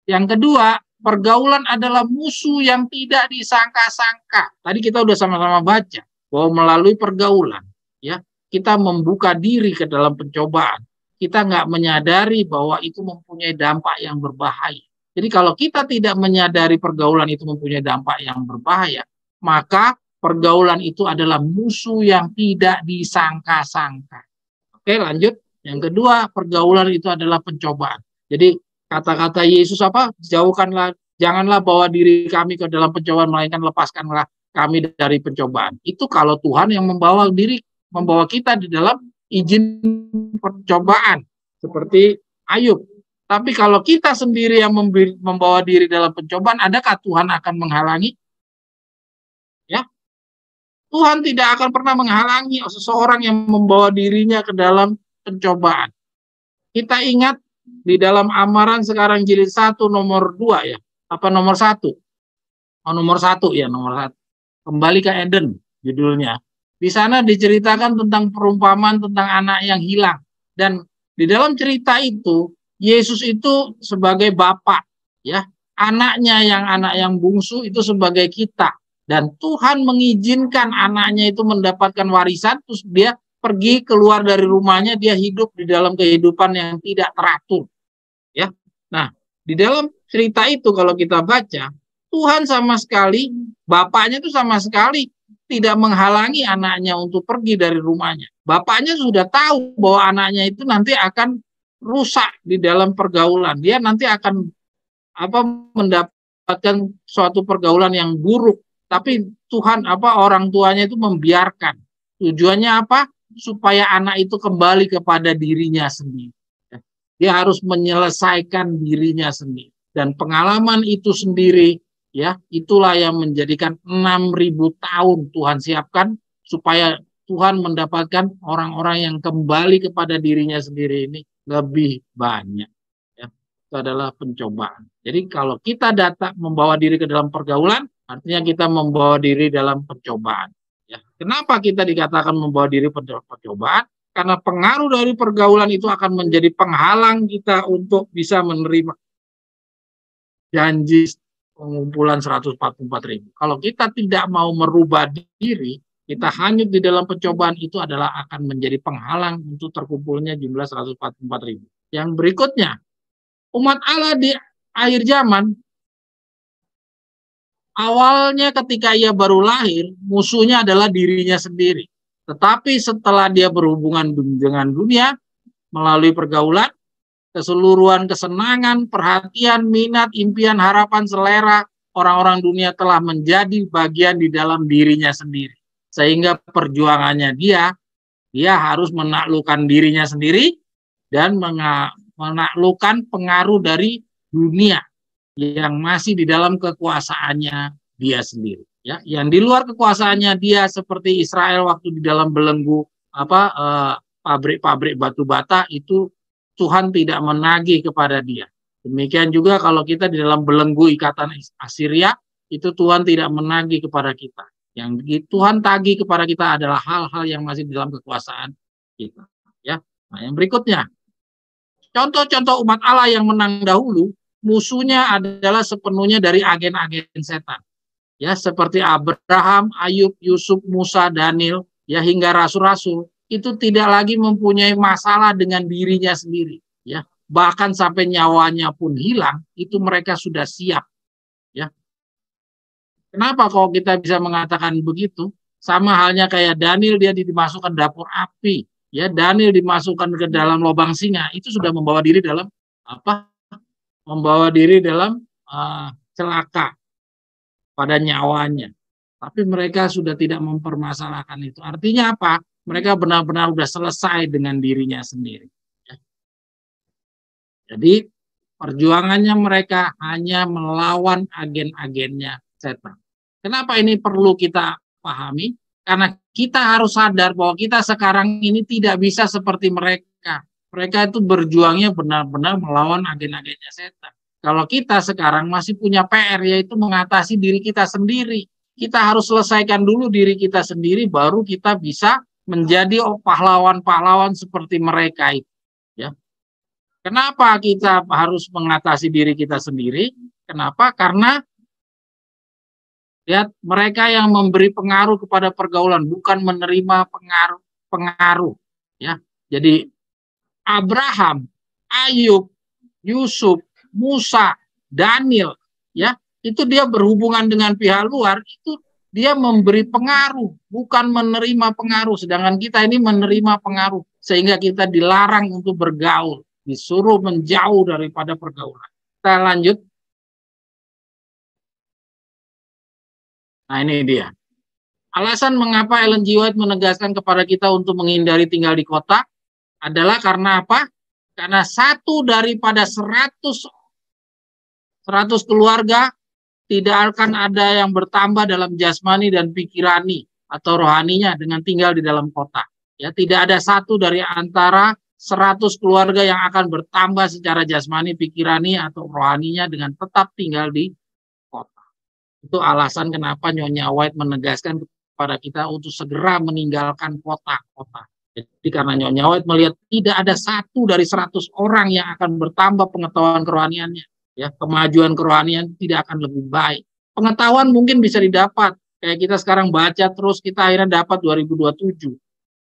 Speaker 2: Yang kedua, pergaulan adalah musuh yang tidak disangka-sangka. Tadi kita udah sama-sama baca bahwa melalui pergaulan, ya, kita membuka diri ke dalam pencobaan. Kita nggak menyadari bahwa itu mempunyai dampak yang berbahaya. Jadi kalau kita tidak menyadari pergaulan itu mempunyai dampak yang berbahaya, maka pergaulan itu adalah musuh yang tidak disangka-sangka. Oke, lanjut. Yang kedua, pergaulan itu adalah pencobaan. Jadi kata-kata Yesus apa? Janganlah bawa diri kami ke dalam pencobaan, melainkan lepaskanlah kami dari pencobaan. Itu kalau Tuhan yang membawa kita di dalam izin percobaan seperti Ayub. Tapi kalau kita sendiri yang membawa diri dalam pencobaan, adakah Tuhan akan menghalangi? Ya, Tuhan tidak akan pernah menghalangi seseorang yang membawa dirinya ke dalam pencobaan. Kita ingat di dalam Amaran sekarang jilid 1 nomor 2 ya. Apa nomor 1? Oh, nomor 1 ya, nomor 1. Kembali ke Eden judulnya. Di sana diceritakan tentang perumpamaan tentang anak yang hilang. Dan di dalam cerita itu Yesus itu sebagai bapak, ya. Anak yang bungsu itu sebagai kita. Dan Tuhan mengizinkan anaknya itu mendapatkan warisan, terus dia pergi keluar dari rumahnya, dia hidup di dalam kehidupan yang tidak teratur. Ya. Nah, di dalam cerita itu kalau kita baca, Tuhan sama sekali, bapaknya itu sama sekali tidak menghalangi anaknya untuk pergi dari rumahnya. Bapaknya sudah tahu bahwa anaknya itu nanti akan rusak di dalam pergaulan. Dia nanti akan mendapatkan suatu pergaulan yang buruk. Tapi Tuhan orang tuanya itu membiarkan. Tujuannya apa? Supaya anak itu kembali kepada dirinya sendiri. Dia harus menyelesaikan dirinya sendiri. Dan pengalaman itu sendiri, ya, itulah yang menjadikan 6.000 tahun Tuhan siapkan supaya Tuhan mendapatkan orang-orang yang kembali kepada dirinya sendiri ini lebih banyak. Ya, itu adalah pencobaan. Jadi kalau kita datang membawa diri ke dalam pergaulan, artinya kita membawa diri dalam pencobaan. Ya. Kenapa kita dikatakan membawa diri percobaan? Karena pengaruh dari pergaulan itu akan menjadi penghalang kita untuk bisa menerima janji pengumpulan 144.000. Kalau kita tidak mau merubah diri, kita hanyut di dalam pencobaan, itu adalah akan menjadi penghalang untuk terkumpulnya jumlah 144.000. Yang berikutnya, umat Allah di akhir zaman, awalnya ketika ia baru lahir, musuhnya adalah dirinya sendiri. Tetapi setelah dia berhubungan dengan dunia, melalui pergaulan, keseluruhan kesenangan, perhatian, minat, impian, harapan, selera, orang-orang dunia telah menjadi bagian di dalam dirinya sendiri. Sehingga perjuangannya dia harus menaklukkan dirinya sendiri dan menaklukkan pengaruh dari dunia yang masih di dalam kekuasaannya dia sendiri. Ya, yang di luar kekuasaannya dia seperti Israel waktu di dalam belenggu pabrik-pabrik batu bata itu Tuhan tidak menagih kepada dia. Demikian juga kalau kita di dalam belenggu ikatan Assyria itu Tuhan tidak menagih kepada kita. Yang Tuhan tagih kepada kita adalah hal-hal yang masih di dalam kekuasaan kita. Ya, nah yang berikutnya, contoh-contoh umat Allah yang menang dahulu, musuhnya adalah sepenuhnya dari agen-agen setan. Ya, seperti Abraham, Ayub, Yusuf, Musa, Daniel, ya hingga rasul-rasul, itu tidak lagi mempunyai masalah dengan dirinya sendiri. Ya, bahkan sampai nyawanya pun hilang, itu mereka sudah siap. Ya, kenapa kalau kita bisa mengatakan begitu? Sama halnya kayak Daniel, dia dimasukkan dapur api. Ya, Daniel dimasukkan ke dalam lubang singa, itu sudah membawa diri dalam apa? Membawa diri dalam celaka pada nyawanya. Tapi mereka sudah tidak mempermasalahkan itu. Artinya apa? Mereka benar-benar sudah selesai dengan dirinya sendiri. Ya. Jadi perjuangannya mereka hanya melawan agen-agennya setan. Kenapa ini perlu kita pahami? Karena kita harus sadar bahwa kita sekarang ini tidak bisa seperti mereka. Mereka itu berjuangnya benar-benar melawan agen-agennya setan. Kalau kita sekarang masih punya PR, yaitu mengatasi diri kita sendiri. Kita harus selesaikan dulu diri kita sendiri, baru kita bisa menjadi pahlawan-pahlawan seperti mereka itu. Ya. Kenapa kita harus mengatasi diri kita sendiri? Kenapa? Karena lihat, mereka yang memberi pengaruh kepada pergaulan, bukan menerima pengaruh. Ya, jadi Abraham, Ayub, Yusuf, Musa, Daniel, ya itu dia berhubungan dengan pihak luar, itu dia memberi pengaruh, bukan menerima pengaruh. Sedangkan kita ini menerima pengaruh, sehingga kita dilarang untuk bergaul, disuruh menjauh daripada pergaulan. Kita lanjut. Nah ini dia. Alasan mengapa Ellen G. White menegaskan kepada kita untuk menghindari tinggal di kota adalah karena apa? Karena satu daripada 100 keluarga tidak akan ada yang bertambah dalam jasmani dan pikirani atau rohaninya dengan tinggal di dalam kota. Ya, tidak ada satu dari antara 100 keluarga yang akan bertambah secara jasmani, pikirani atau rohaninya dengan tetap tinggal di kota. Itu alasan kenapa Nyonya White menegaskan kepada kita untuk segera meninggalkan kota-kota. Jadi karena Nyonya White melihat tidak ada satu dari 100 orang yang akan bertambah pengetahuan kerohaniannya. Ya, kemajuan kerohanian tidak akan lebih baik. Pengetahuan mungkin bisa didapat. Kayak kita sekarang baca terus, kita akhirnya dapat 2027.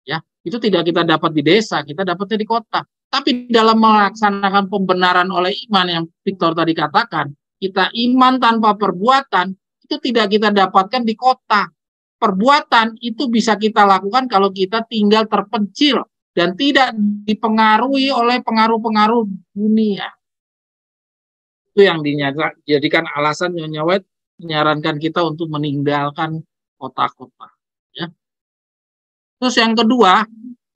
Speaker 2: Ya, itu tidak kita dapat di desa, kita dapatnya di kota. Tapi dalam melaksanakan pembenaran oleh iman yang Victor tadi katakan, kita iman tanpa perbuatan, itu tidak kita dapatkan di kota. Perbuatan itu bisa kita lakukan kalau kita tinggal terpencil dan tidak dipengaruhi oleh pengaruh-pengaruh dunia. Itu yang dijadikan alasan Nyonya White menyarankan kita untuk meninggalkan kota-kota. Ya. Terus yang kedua,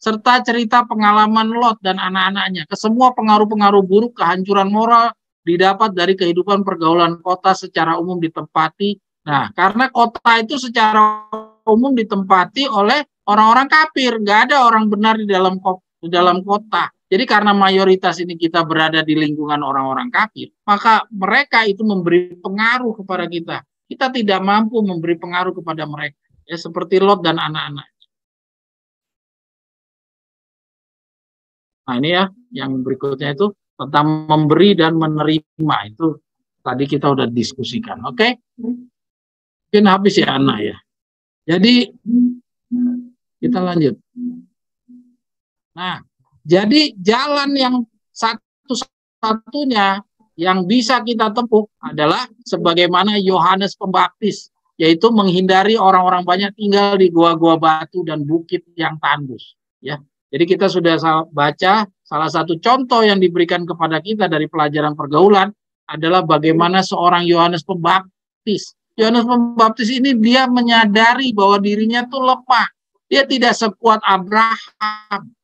Speaker 2: serta cerita pengalaman Lot dan anak-anaknya. Kesemua pengaruh-pengaruh buruk, kehancuran moral didapat dari kehidupan pergaulan kota secara umum ditempati. Nah, karena kota itu secara umum ditempati oleh orang-orang kafir, nggak ada orang benar di dalam kota. Jadi karena mayoritas ini kita berada di lingkungan orang-orang kafir, maka mereka itu memberi pengaruh kepada kita. Kita tidak mampu memberi pengaruh kepada mereka, ya seperti Lot dan anak-anak. Nah ini ya, yang berikutnya itu tentang memberi dan menerima. Itu tadi kita udah diskusikan, oke? Mungkin habis ya Ana ya. Jadi kita lanjut. Nah, jadi jalan yang satu-satunya yang bisa kita tempuh adalah sebagaimana Yohanes Pembaptis, yaitu menghindari orang-orang banyak tinggal di gua-gua batu dan bukit yang tandus. Ya, jadi kita sudah baca salah satu contoh yang diberikan kepada kita dari pelajaran pergaulan adalah bagaimana seorang Yohanes Pembaptis. Yohanes Pembaptis ini dia menyadari bahwa dirinya tuh lemah. Dia tidak sekuat Abraham,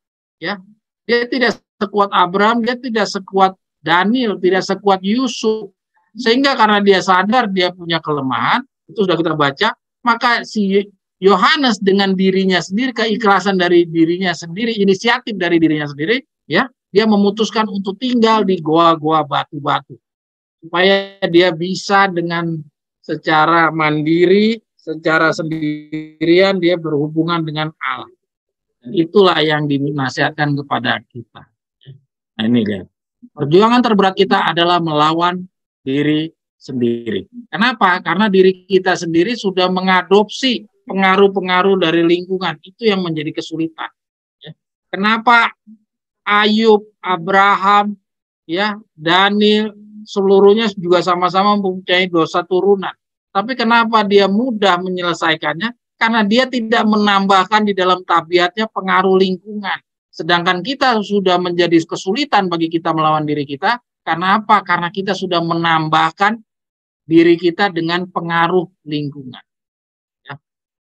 Speaker 2: ya. Dia tidak sekuat Abraham, dia tidak sekuat Daniel, tidak sekuat Yusuf. Sehingga karena dia sadar dia punya kelemahan, itu sudah kita baca, maka si Yohanes dengan dirinya sendiri, keikhlasan dari dirinya sendiri, inisiatif dari dirinya sendiri, ya, dia memutuskan untuk tinggal di goa-goa batu-batu. Supaya dia bisa dengan secara mandiri, secara sendirian dia berhubungan dengan Allah. Dan itulah yang dinasihatkan kepada kita. Nah ini lihat. Perjuangan terberat kita adalah melawan diri sendiri. Kenapa? Karena diri kita sendiri sudah mengadopsi pengaruh-pengaruh dari lingkungan. Itu yang menjadi kesulitan. Ya. Kenapa Ayub, Abraham, ya, Daniel, seluruhnya juga sama-sama mempunyai dosa turunan. Tapi kenapa dia mudah menyelesaikannya? Karena dia tidak menambahkan di dalam tabiatnya pengaruh lingkungan. Sedangkan kita sudah menjadi kesulitan bagi kita melawan diri kita. Karena apa? Karena kita sudah menambahkan diri kita dengan pengaruh lingkungan. Ya.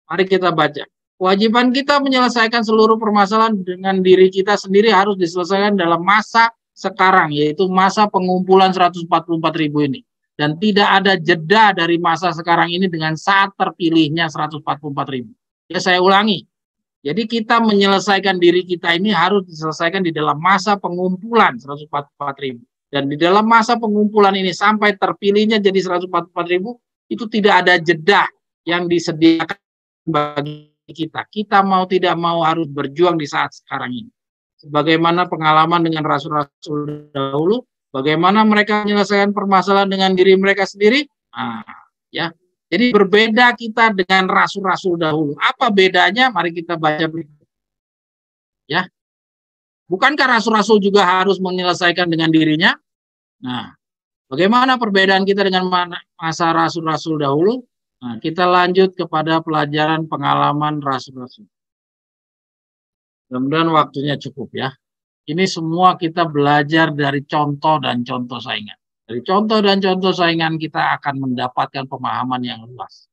Speaker 2: Mari kita baca. Kewajiban kita menyelesaikan seluruh permasalahan dengan diri kita sendiri harus diselesaikan dalam masa sekarang, yaitu masa pengumpulan 144.000 ini. Dan tidak ada jeda dari masa sekarang ini dengan saat terpilihnya 144.000. Ya, saya ulangi. Jadi kita menyelesaikan diri kita ini harus diselesaikan di dalam masa pengumpulan 144.000. Dan di dalam masa pengumpulan ini sampai terpilihnya jadi 144.000, itu tidak ada jeda yang disediakan bagi kita. Kita mau tidak mau harus berjuang di saat sekarang ini. Sebagaimana pengalaman dengan rasul-rasul dahulu, bagaimana mereka menyelesaikan permasalahan dengan diri mereka sendiri? Nah, ya. Jadi berbeda kita dengan rasul-rasul dahulu. Apa bedanya? Mari kita baca berikut. Ya. Bukankah rasul-rasul juga harus menyelesaikan dengan dirinya? Nah, bagaimana perbedaan kita dengan masa rasul-rasul dahulu? Nah, kita lanjut kepada pelajaran pengalaman rasul-rasul. Mudah-mudahan waktunya cukup ya. Ini semua kita belajar dari contoh dan contoh saingan. Dari contoh dan contoh saingan kita akan mendapatkan pemahaman yang luas.